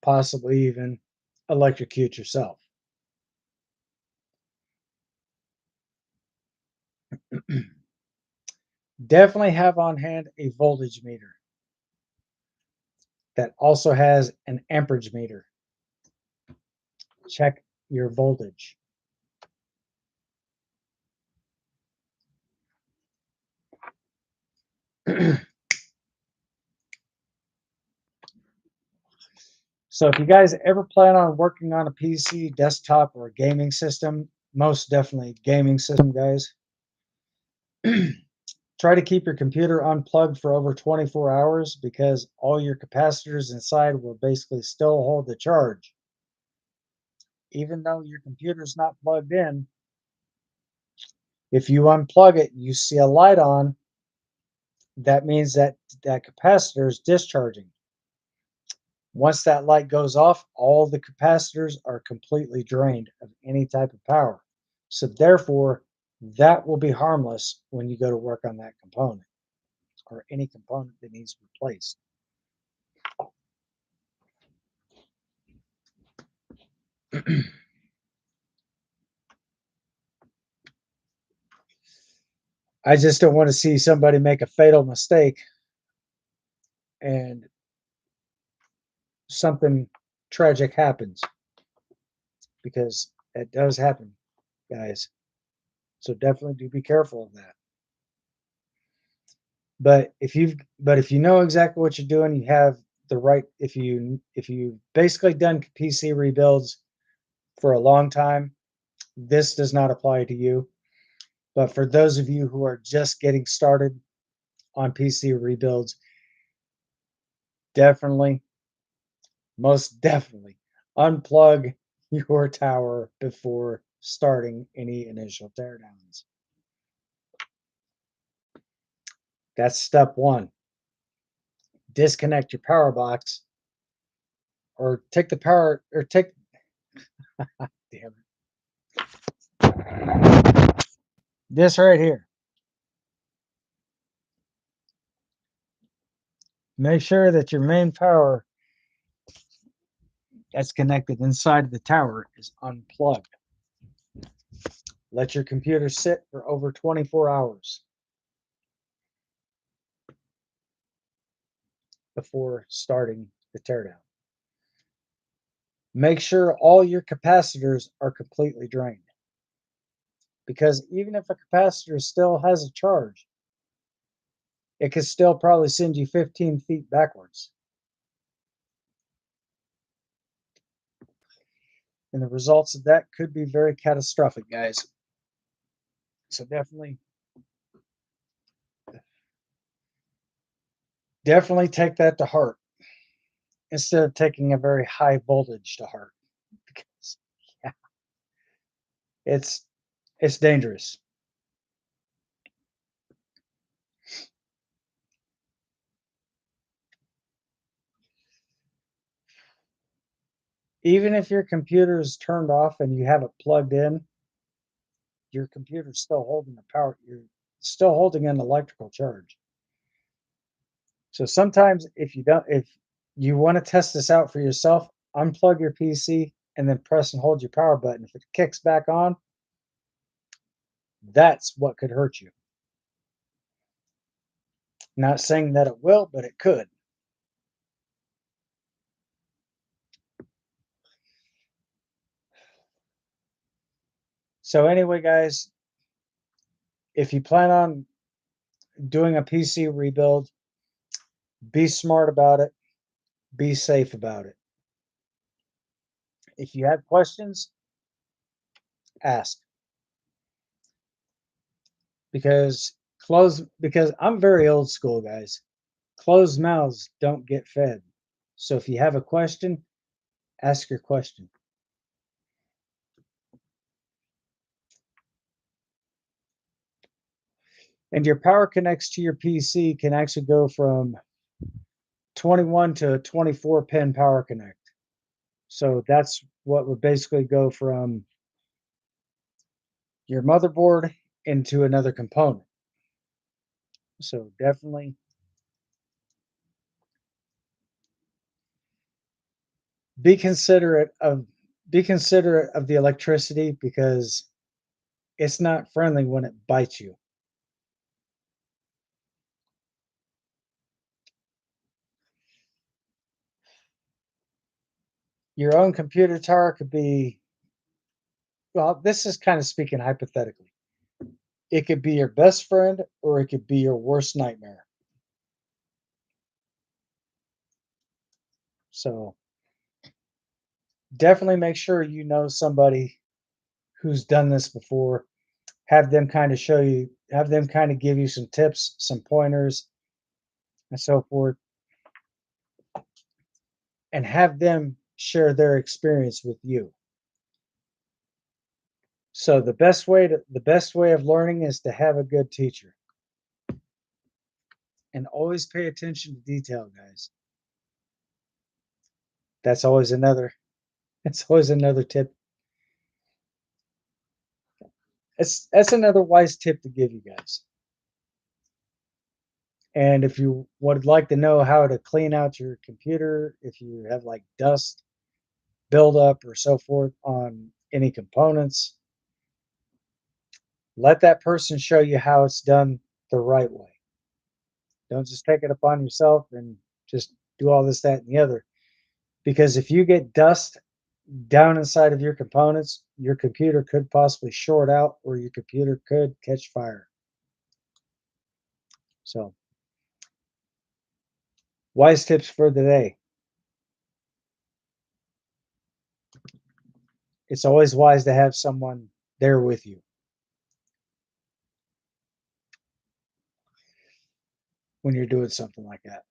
possibly even electrocute yourself. Definitely have on hand a voltage meter that also has an amperage meter. Check your voltage. So if you guys ever plan on working on a PC, desktop, or a gaming system, most definitely gaming system, guys, try to keep your computer unplugged for over 24 hours because all your capacitors inside will basically still hold the charge. Even though your computer's not plugged in, if you unplug it, you see a light on, that means that that capacitor is discharging. Once that light goes off, all the capacitors are completely drained of any type of power. So therefore, that will be harmless when you go to work on that component or any component that needs replaced. I just don't want to see somebody make a fatal mistake and something tragic happens, because it does happen, guys. So definitely do be careful of that. But if you know exactly what you're doing, you have the right. If you basically done PC rebuilds for a long time, this does not apply to you. But for those of you who are just getting started on PC rebuilds, definitely, most definitely, unplug your tower before starting any initial teardowns. That's step one. Disconnect your power box, or take the power, or take, damn it, this right here. Make sure that your main power that's connected inside of the tower is unplugged. Let your computer sit for over 24 hours before starting the teardown. Make sure all your capacitors are completely drained, because even if a capacitor still has a charge, it could still probably send you 15 feet backwards. And the results of that could be very catastrophic, guys. So definitely take that to heart instead of taking a very high voltage to heart, because yeah, it's it's dangerous. Even if your computer is turned off and you have it plugged in, your computer's still holding the power. You're still holding an electrical charge. So sometimes if you want to test this out for yourself, unplug your PC and then press and hold your power button. If it kicks back on, that's what could hurt you. Not saying that it will, but it could. So anyway, guys, if you plan on doing a PC rebuild, be smart about it, be safe about it. If you have questions, ask. Because I'm very old school, guys. Closed mouths don't get fed. So if you have a question, ask your question. And your power connects to your PC can actually go from 21 to 24 pin power connect. So that's what would basically go from your motherboard into another component. So definitely be considerate of the electricity, because it's not friendly when it bites you. Your own computer tower could be, well, this is kind of speaking hypothetically. It could be your best friend or it could be your worst nightmare. So definitely make sure you know somebody who's done this before. Have them kind of give you some tips, some pointers, and so forth, and have them share their experience with you. So the best way of learning is to have a good teacher. And always pay attention to detail, guys. That's always another. It's always another tip. That's another wise tip to give you guys. And if you would like to know how to clean out your computer, if you have like dust buildup or so forth on any components, let that person show you how it's done the right way. Don't just take it upon yourself and just do all this, that, and the other. Because if you get dust down inside of your components, your computer could possibly short out or your computer could catch fire. So, wise tips for the day. It's always wise to have someone there with you when you're doing something like that.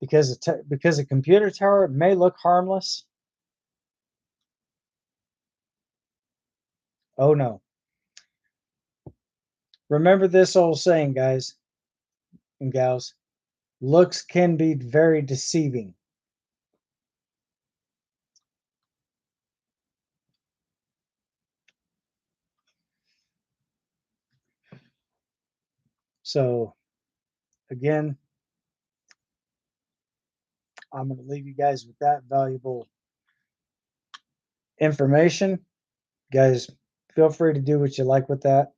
Because a computer tower may look harmless. Oh no. Remember this old saying, guys and gals. Looks can be very deceiving. So again, I'm going to leave you guys with that valuable information. Guys, feel free to do what you like with that,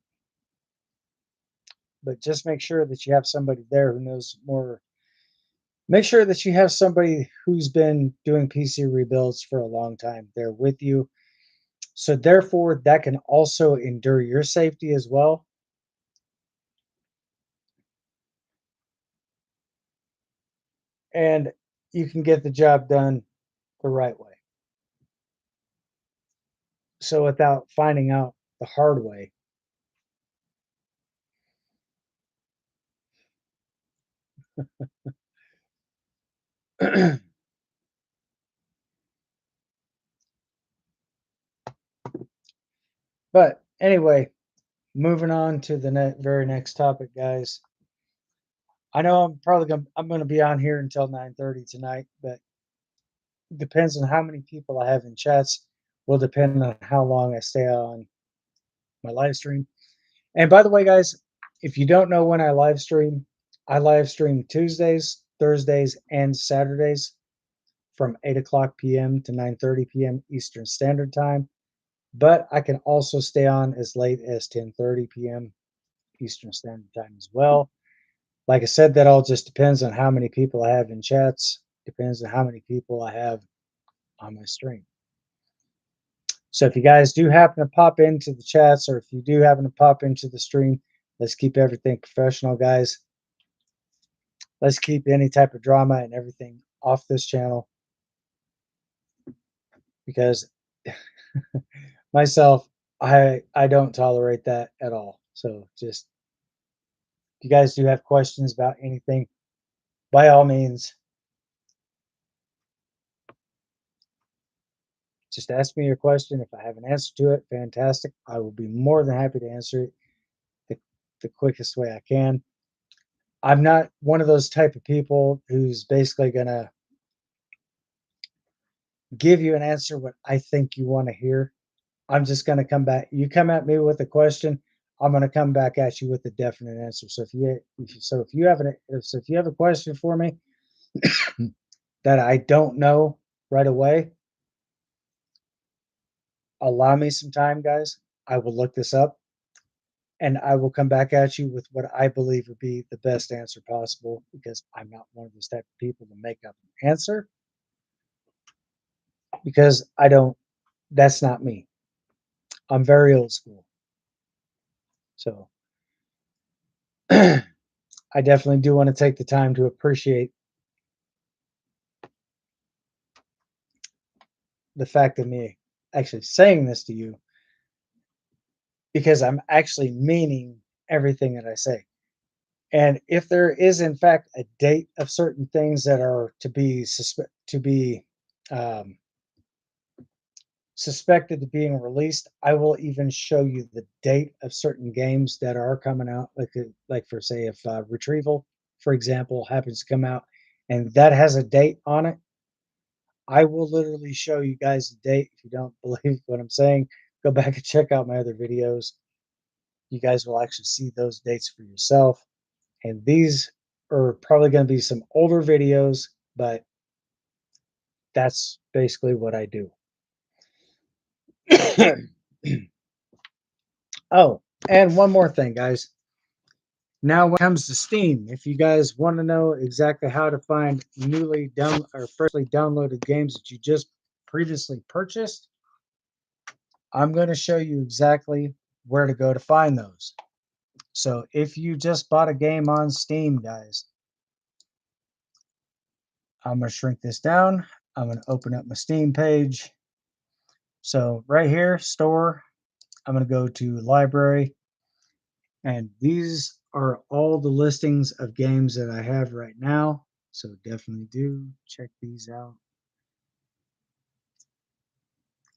but just make sure that you have somebody there who knows more. Make sure that you have somebody who's been doing PC rebuilds for a long time there with you. So therefore, that can also endure your safety as well. And you can get the job done the right way. So without finding out the hard way. But anyway, moving on to the very next topic, guys. I know I'm gonna be on here until 9:30 tonight, but depends on how many people I have in chats. Will depend on how long I stay on my live stream. And by the way, guys, if you don't know when I live stream Tuesdays, Thursdays, and Saturdays from 8 o'clock p.m. to 9:30 p.m. Eastern Standard Time. But I can also stay on as late as 10:30 p.m. Eastern Standard Time as well. Like I said, that all just depends on how many people I have in chats, depends on how many people I have on my stream. So if you guys do happen to pop into the chats or if you do happen to pop into the stream, let's keep everything professional, guys. Let's keep any type of drama and everything off this channel because myself, I don't tolerate that at all. So just if you guys do have questions about anything, by all means, just ask me your question. If I have an answer to it, fantastic. I will be more than happy to answer it the, the quickest way I can. I'm not one of those type of people who's basically going to give you an answer what I think you want to hear. I'm just going to come back. You come at me with a question, I'm going to come back at you with a definite answer. So if you have if you have a question for me that I don't know right away, allow me some time, guys. I will look this up and I will come back at you with what I believe would be the best answer possible because I'm not one of those type of people to make up an answer because I don't, that's not me. I'm very old school. So I definitely do want to take the time to appreciate the fact of me actually saying this to you because I'm actually meaning everything that I say. And if there is in fact a date of certain things that are to be um, suspected of being released, I will even show you the date of certain games that are coming out, like for say if Retrieval. for example, happens to come out and that has a date on it, I will literally show you guys the date. If you don't believe what I'm saying, go back and check out my other videos. You guys will actually see those dates for yourself. And these are probably going to be some older videos, but that's basically what I do. Oh, and one more thing, guys. Now, when it comes to Steam, if you guys want to know exactly how to find newly down or freshly downloaded games that you just previously purchased, I'm going to show you exactly where to go to find those. So if you just bought a game on Steam, guys, I'm going to shrink this down. I'm going to open up my Steam page. So right here, store, I'm going to go to library. And these are all the listings of games that I have right now. So definitely do check these out.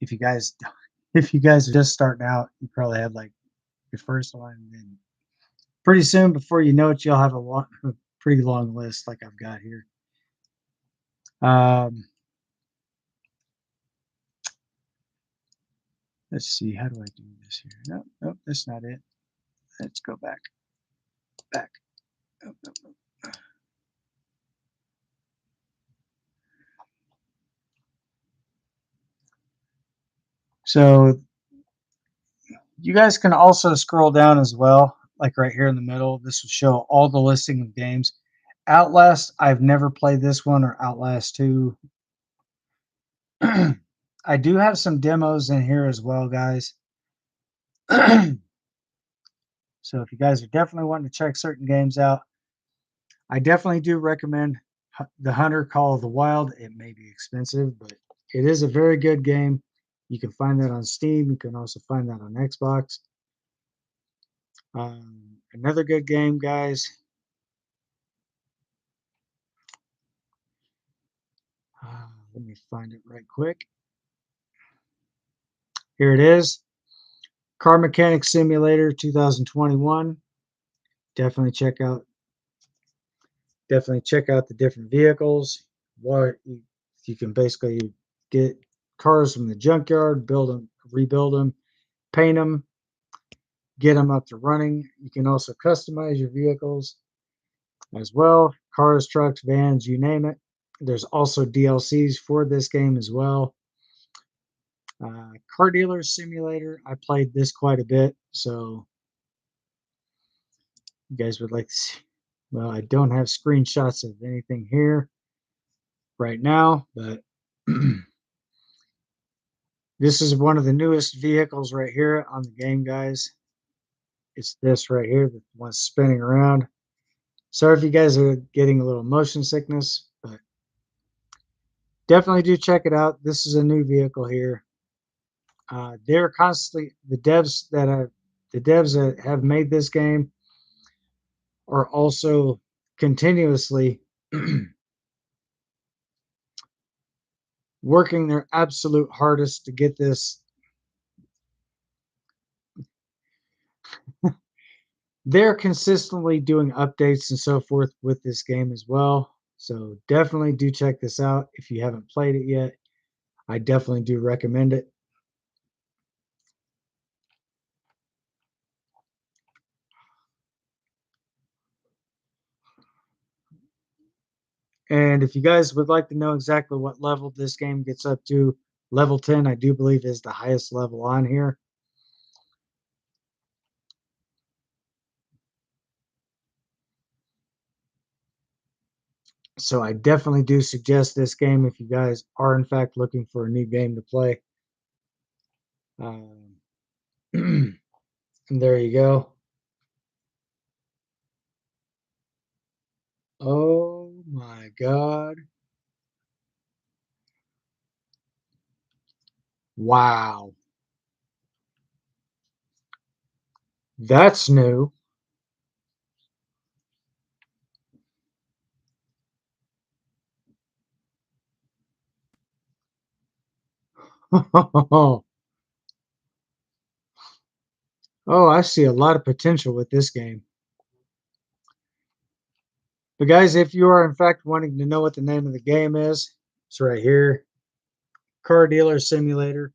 If you guys if you guys are just starting out, you probably have like your first one, and then pretty soon before you know it, you'll have a pretty long list like I've got here. Let's see, how do I do this here? No, nope, that's not it. Let's go back. Back. Oh, oh, oh. So you guys can also scroll down as well, like right here in the middle. This will show all the listing of games. Outlast, I've never played this one, or Outlast 2. I do have some demos in here as well, guys. So if you guys are definitely wanting to check certain games out, I definitely do recommend The Hunter Call of the Wild. It may be expensive, but it is a very good game. You can find that on Steam. You can also find that on Xbox. Another good game, guys. Let me find it right quick. Here it is. Car Mechanic Simulator 2021. Definitely check out the different vehicles. What you can basically get cars from the junkyard, build them, rebuild them, paint them, get them up to running. You can also customize your vehicles as well. Cars, trucks, vans, you name it. There's also DLCs for this game as well. Car Dealer Simulator. I played this quite a bit, so you guys would like to see. Well, I don't have screenshots of anything here right now, but this is one of the newest vehicles right here on the game, guys. It's this right here, the one spinning around. Sorry if you guys are getting a little motion sickness, but definitely do check it out. This is a new vehicle here. They're constantly the devs that have made this game are also continuously working their absolute hardest to get this. They're consistently doing updates and so forth with this game as well. So definitely do check this out if you haven't played it yet. I definitely do recommend it. And if you guys would like to know exactly what level this game gets up to, level 10, I do believe is the highest level on here. So I definitely do suggest this game if you guys are in fact looking for a new game to play. And there you go. Oh my God. Wow. That's new. Oh, I see a lot of potential with this game. But guys, if you are in fact wanting to know what the name of the game is, it's right here. Car Dealer Simulator.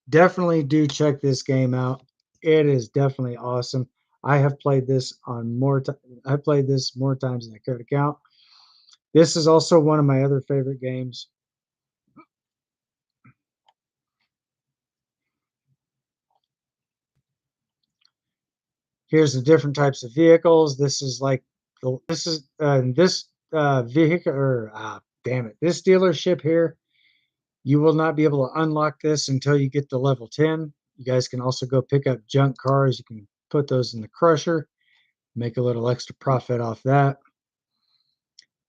Definitely do check this game out. It is definitely awesome. I have played this on I played this more times than I could count. This is also one of my other favorite games. Here's the different types of vehicles. This is like this vehicle or damn it, this dealership here. You will not be able to unlock this until you get to level 10. You guys can also go pick up junk cars. You can put those in the crusher, make a little extra profit off that.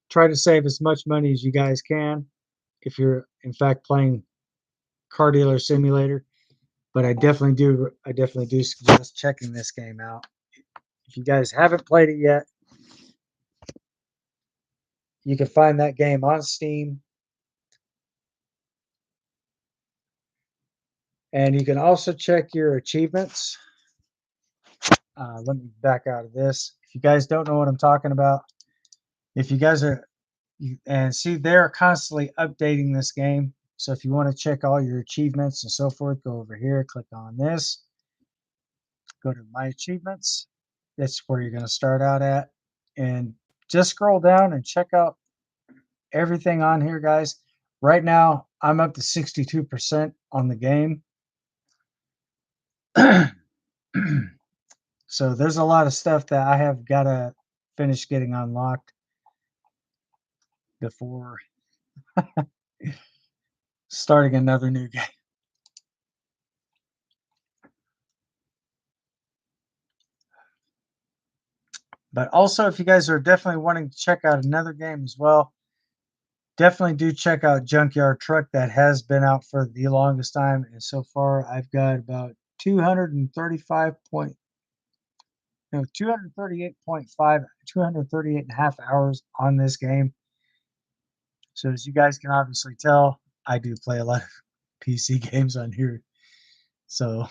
Try to save as much money as you guys can if you're in fact playing Car Dealer Simulator. But I definitely do suggest checking this game out. If you guys haven't played it yet, you can find that game on Steam. And you can also check your achievements. Let me back out of this. If you guys don't know what I'm talking about, if you guys are, and see, they're constantly updating this game. So if you want to check all your achievements and so forth, go over here, click on this, go to my achievements. That's where you're going to start out at. And just scroll down and check out everything on here, guys. Right now, I'm up to 62% on the game. So there's a lot of stuff that I have got to finish getting unlocked before starting another new game. But also, if you guys are definitely wanting to check out another game as well, definitely do check out Junkyard Truck. That has been out for the longest time, and so far I've got about 238.5, 238 and a half hours on this game. So as you guys can obviously tell, I do play a lot of PC games on here. So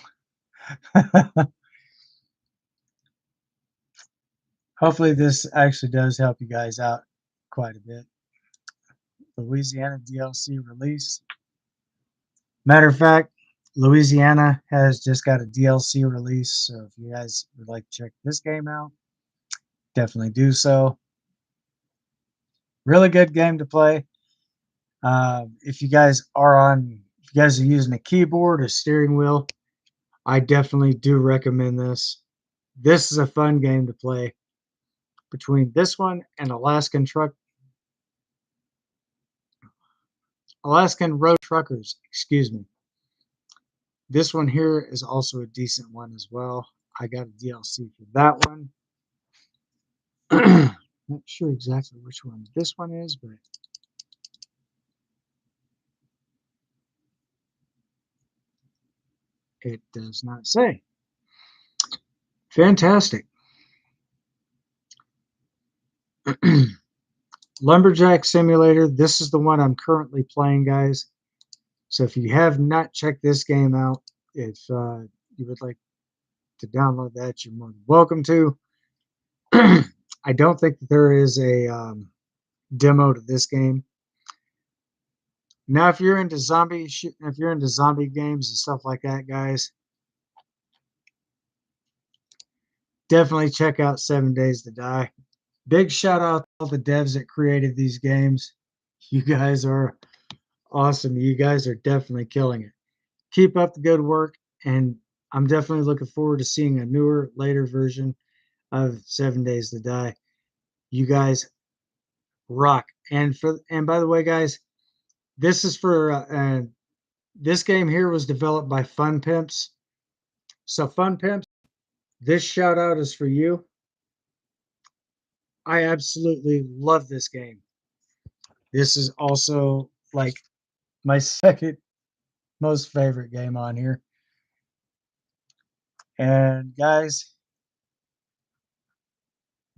hopefully this actually does help you guys out quite a bit. Louisiana DLC release. Matter of fact, Louisiana has just got a DLC release. So if you guys would like to check this game out, definitely do so. Really good game to play. If you guys are using a keyboard or steering wheel, I definitely do recommend this. This is a fun game to play. Between this one and Alaskan Road Truckers, excuse me. This one here is also a decent one as well. I got a DLC for that one. Not sure exactly which one this one is, but it does not say. Fantastic. Lumberjack Simulator. This is the one I'm currently playing, guys. So if you have not checked this game out, if you would like to download that, you're more than welcome to. I don't think that there is a demo to this game. Now, if you're into zombie games and stuff like that, guys, definitely check out 7 Days to Die. Big shout out to all the devs that created these games. You guys are awesome. You guys are definitely killing it. Keep up the good work, and I'm definitely looking forward to seeing a newer, later version of 7 Days to Die. You guys rock. And by the way, guys, this is for this game here was developed by Fun Pimps. So Fun Pimps, this shout out is for you. I absolutely love this game. This is also like my second most favorite game on here. And guys,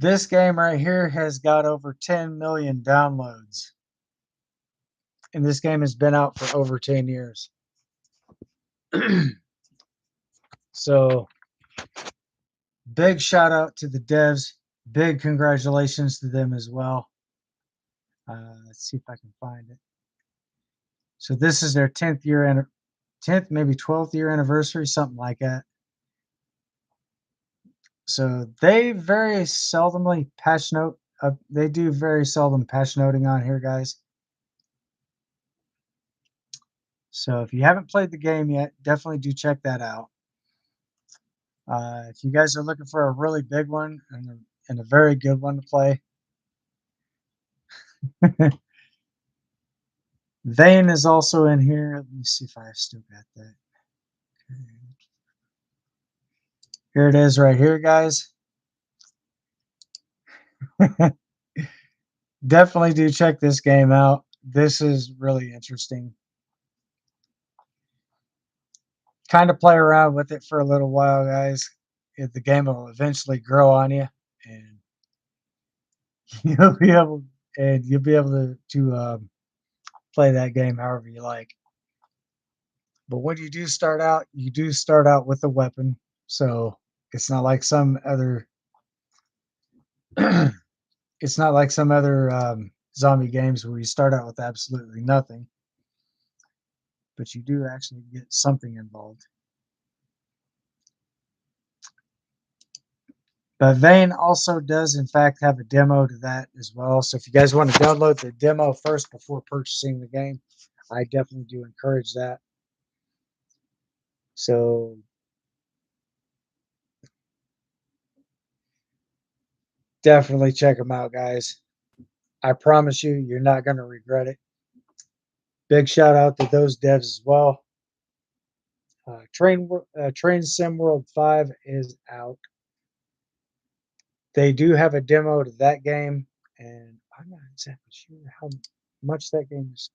this game right here has got over 10 million downloads. And this game has been out for over 10 years. So, big shout out to the devs. Big congratulations to them as well. Let's see if I can find it. So this is their 10th year, 10th, maybe 12th year anniversary, something like that. So they very seldomly patch note. They do very seldom patch noting on here, guys. So if you haven't played the game yet, definitely do check that out. If you guys are looking for a really big one and a very good one to play, Vane is also in here. Let me see if I still got that. Here it is right here, guys. Definitely do check this game out. This is really interesting. Kind of play around with it for a little while, guys. The game will eventually grow on you, and you'll be able to play that game however you like. But when you do start out, you do start out with a weapon, so it's not like some other it's not like some other zombie games where you start out with absolutely nothing, but you do actually get something involved. But Vane also does, in fact, have a demo to that as well. So if you guys want to download the demo first before purchasing the game, I definitely do encourage that. So definitely check them out, guys. I promise you, you're not going to regret it. Big shout out to those devs as well. Train Sim World 5 is out. They do have a demo to that game, and I'm not exactly sure how much that game is.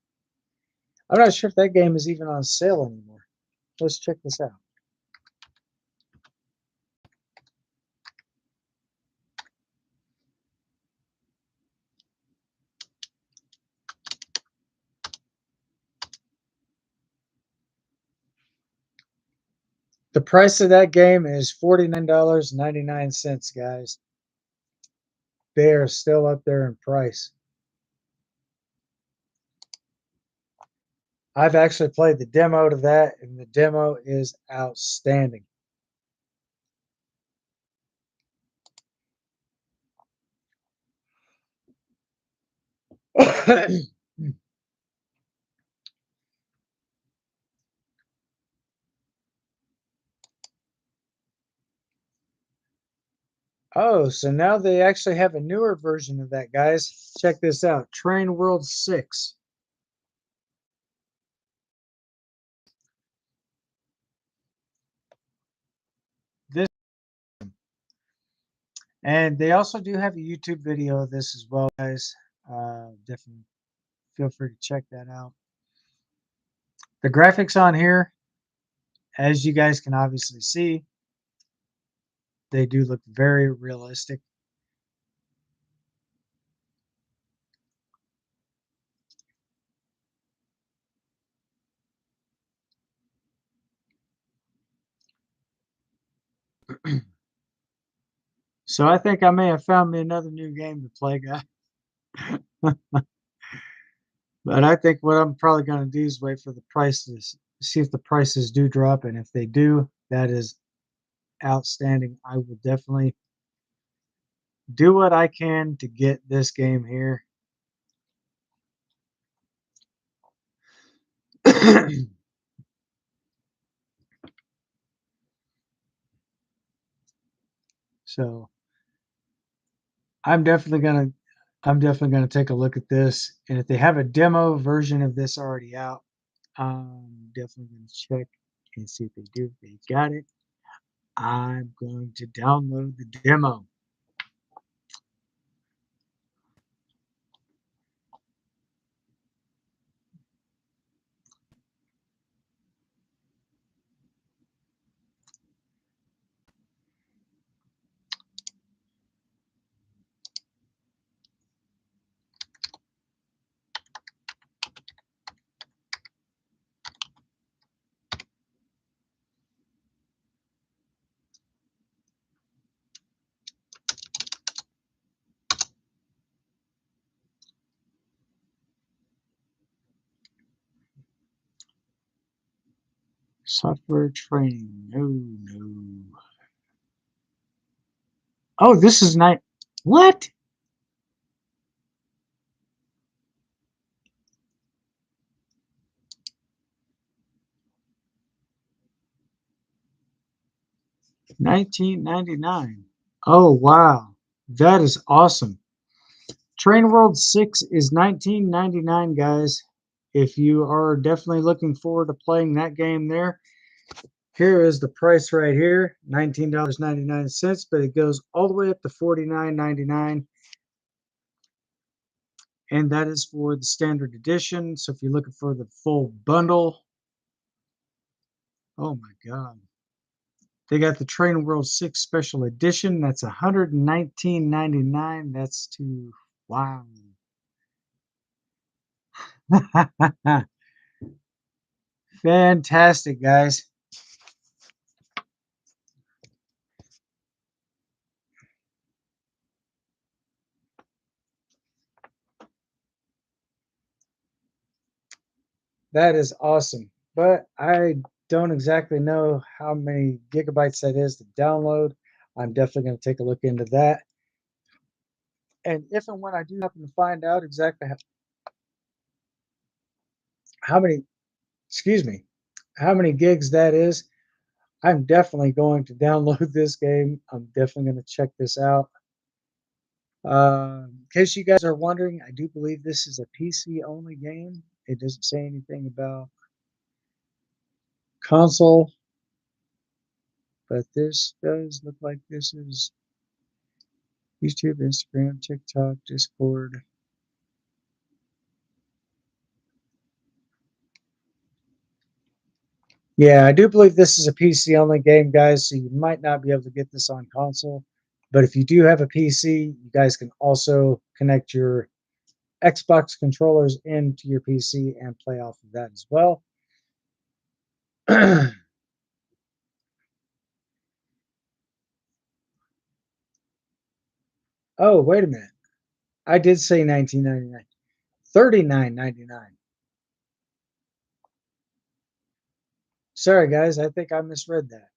I'm not sure if that game is even on sale anymore. Let's check this out. The price of that game is $49.99, guys. They are still up there in price. I've actually played the demo to that, and the demo is outstanding. Oh, so now they actually have a newer version of that, guys. Check this out. Train World 6. This and they also do have a YouTube video of this as well, guys. Definitely feel free to check that out. The graphics on here, as you guys can obviously see, they do look very realistic. So I think I may have found me another new game to play, guys. But I think what I'm probably going to do is wait for the prices, see if the prices do drop, and if they do, that is outstanding. I will definitely do what I can to get this game here. So I'm definitely gonna take a look at this, and if they have a demo version of this already out, I'm definitely gonna check and see if they do. If they got it, I'm going to download the demo. Software training. No, no. Oh, this is not. What? $19.99. Oh, wow. That is awesome. Train World 6 is $19.99, guys. If you are definitely looking forward to playing that game there, here is the price right here, $19.99, but it goes all the way up to $49.99. And that is for the standard edition. So if you're looking for the full bundle, oh my God. They got the Train World 6 Special Edition. That's $119.99. That's too, wow. Fantastic, guys. That is awesome. But I don't exactly know how many gigabytes that is to download. I'm definitely going to take a look into that. And if and when I do happen to find out exactly how many, excuse me, how many gigs that is, I'm definitely going to download this game. I'm definitely going to check this out. In case you guys are wondering, I do believe this is a PC only game. It doesn't say anything about console, but this does look like this is YouTube, Instagram, TikTok, Discord. Yeah, I do believe this is a PC only game, guys, so you might not be able to get this on console. But if you do have a PC, you guys can also connect your Xbox controllers into your PC and play off of that as well. Oh, wait a minute. I did say 1999. 39.99. Sorry guys, I think I misread that.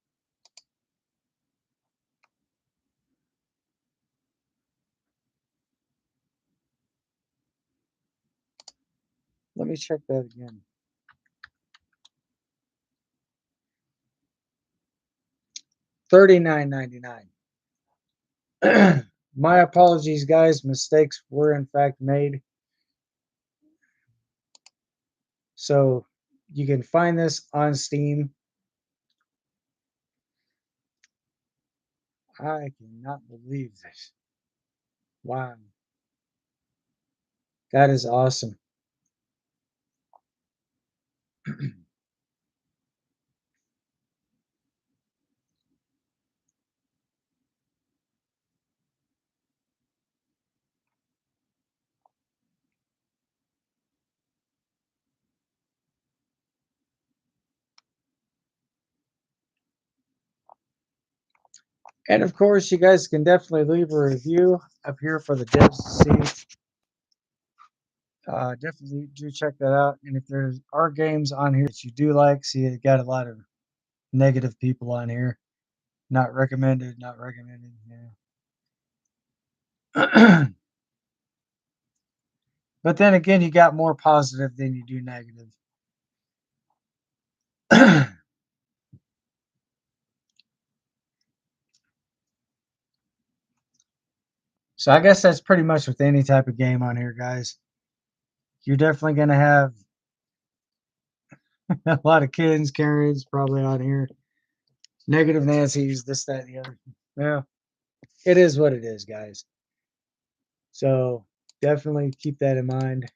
Let me check that again. 39.99. My apologies guys, mistakes were in fact made. So you can find this on Steam. I cannot believe this. Wow. That is awesome. And of course, you guys can definitely leave a review up here for the devs to see. Definitely do check that out. And if there are games on here that you do like, see, you got a lot of negative people on here. Not recommended, not recommended. Yeah. But then again, you got more positive than you do negative. So I guess that's pretty much with any type of game on here, guys. You're definitely going to have a lot of kids, Karens probably on here. Negative Nancy's, this, that, and the other. Yeah, it is what it is, guys. So definitely keep that in mind.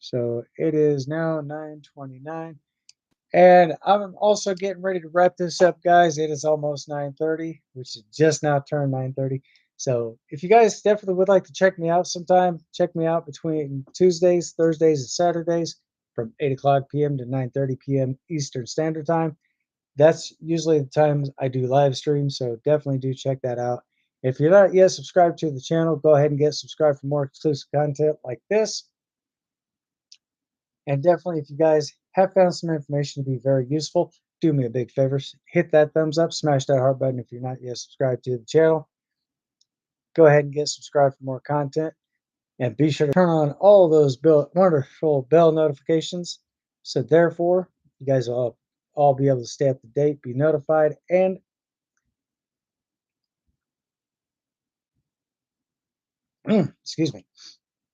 So it is now 9:29. And I'm also getting ready to wrap this up, guys. It is almost 9:30, which is just now turned 9:30. So if you guys definitely would like to check me out sometime, check me out between Tuesdays, Thursdays, and Saturdays from 8 o'clock p.m. to 9:30 p.m. Eastern Standard Time. That's usually the times I do live streams, so definitely do check that out. If you're not yet subscribed to the channel, go ahead and get subscribed for more exclusive content like this. And definitely, if you guys have found some information to be very useful, do me a big favor. Hit that thumbs up, smash that heart button if you're not yet subscribed to the channel. Go ahead and get subscribed for more content. And be sure to turn on all those wonderful bell notifications. So therefore, you guys will all be able to stay up to date, be notified, and excuse me.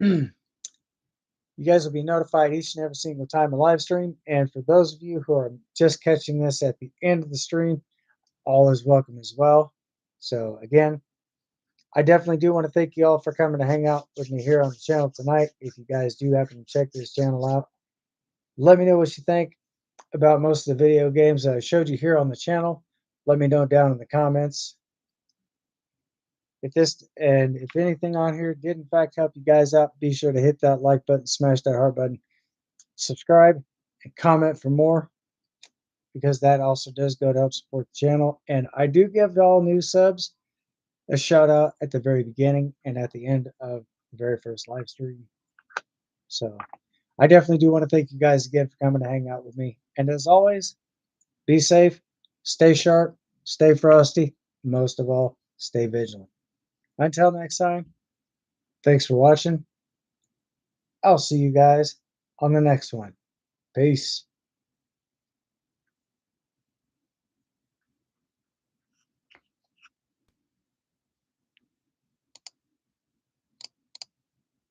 You guys will be notified each and every single time of live stream. And for those of you who are just catching this at the end of the stream, all is welcome as well. So again, I definitely do want to thank you all for coming to hang out with me here on the channel tonight. If you guys do happen to check this channel out, let me know what you think about most of the video games that I showed you here on the channel. Let me know down in the comments. If anything on here did in fact help you guys out, be sure to hit that like button, smash that heart button, subscribe, and comment for more, because that also does go to help support the channel. And I do give all new subs a shout out at the very beginning and at the end of the very first live stream. So I definitely do want to thank you guys again for coming to hang out with me. And as always, be safe, stay sharp, stay frosty, and most of all, stay vigilant. Until next time, thanks for watching. I'll see you guys on the next one. Peace.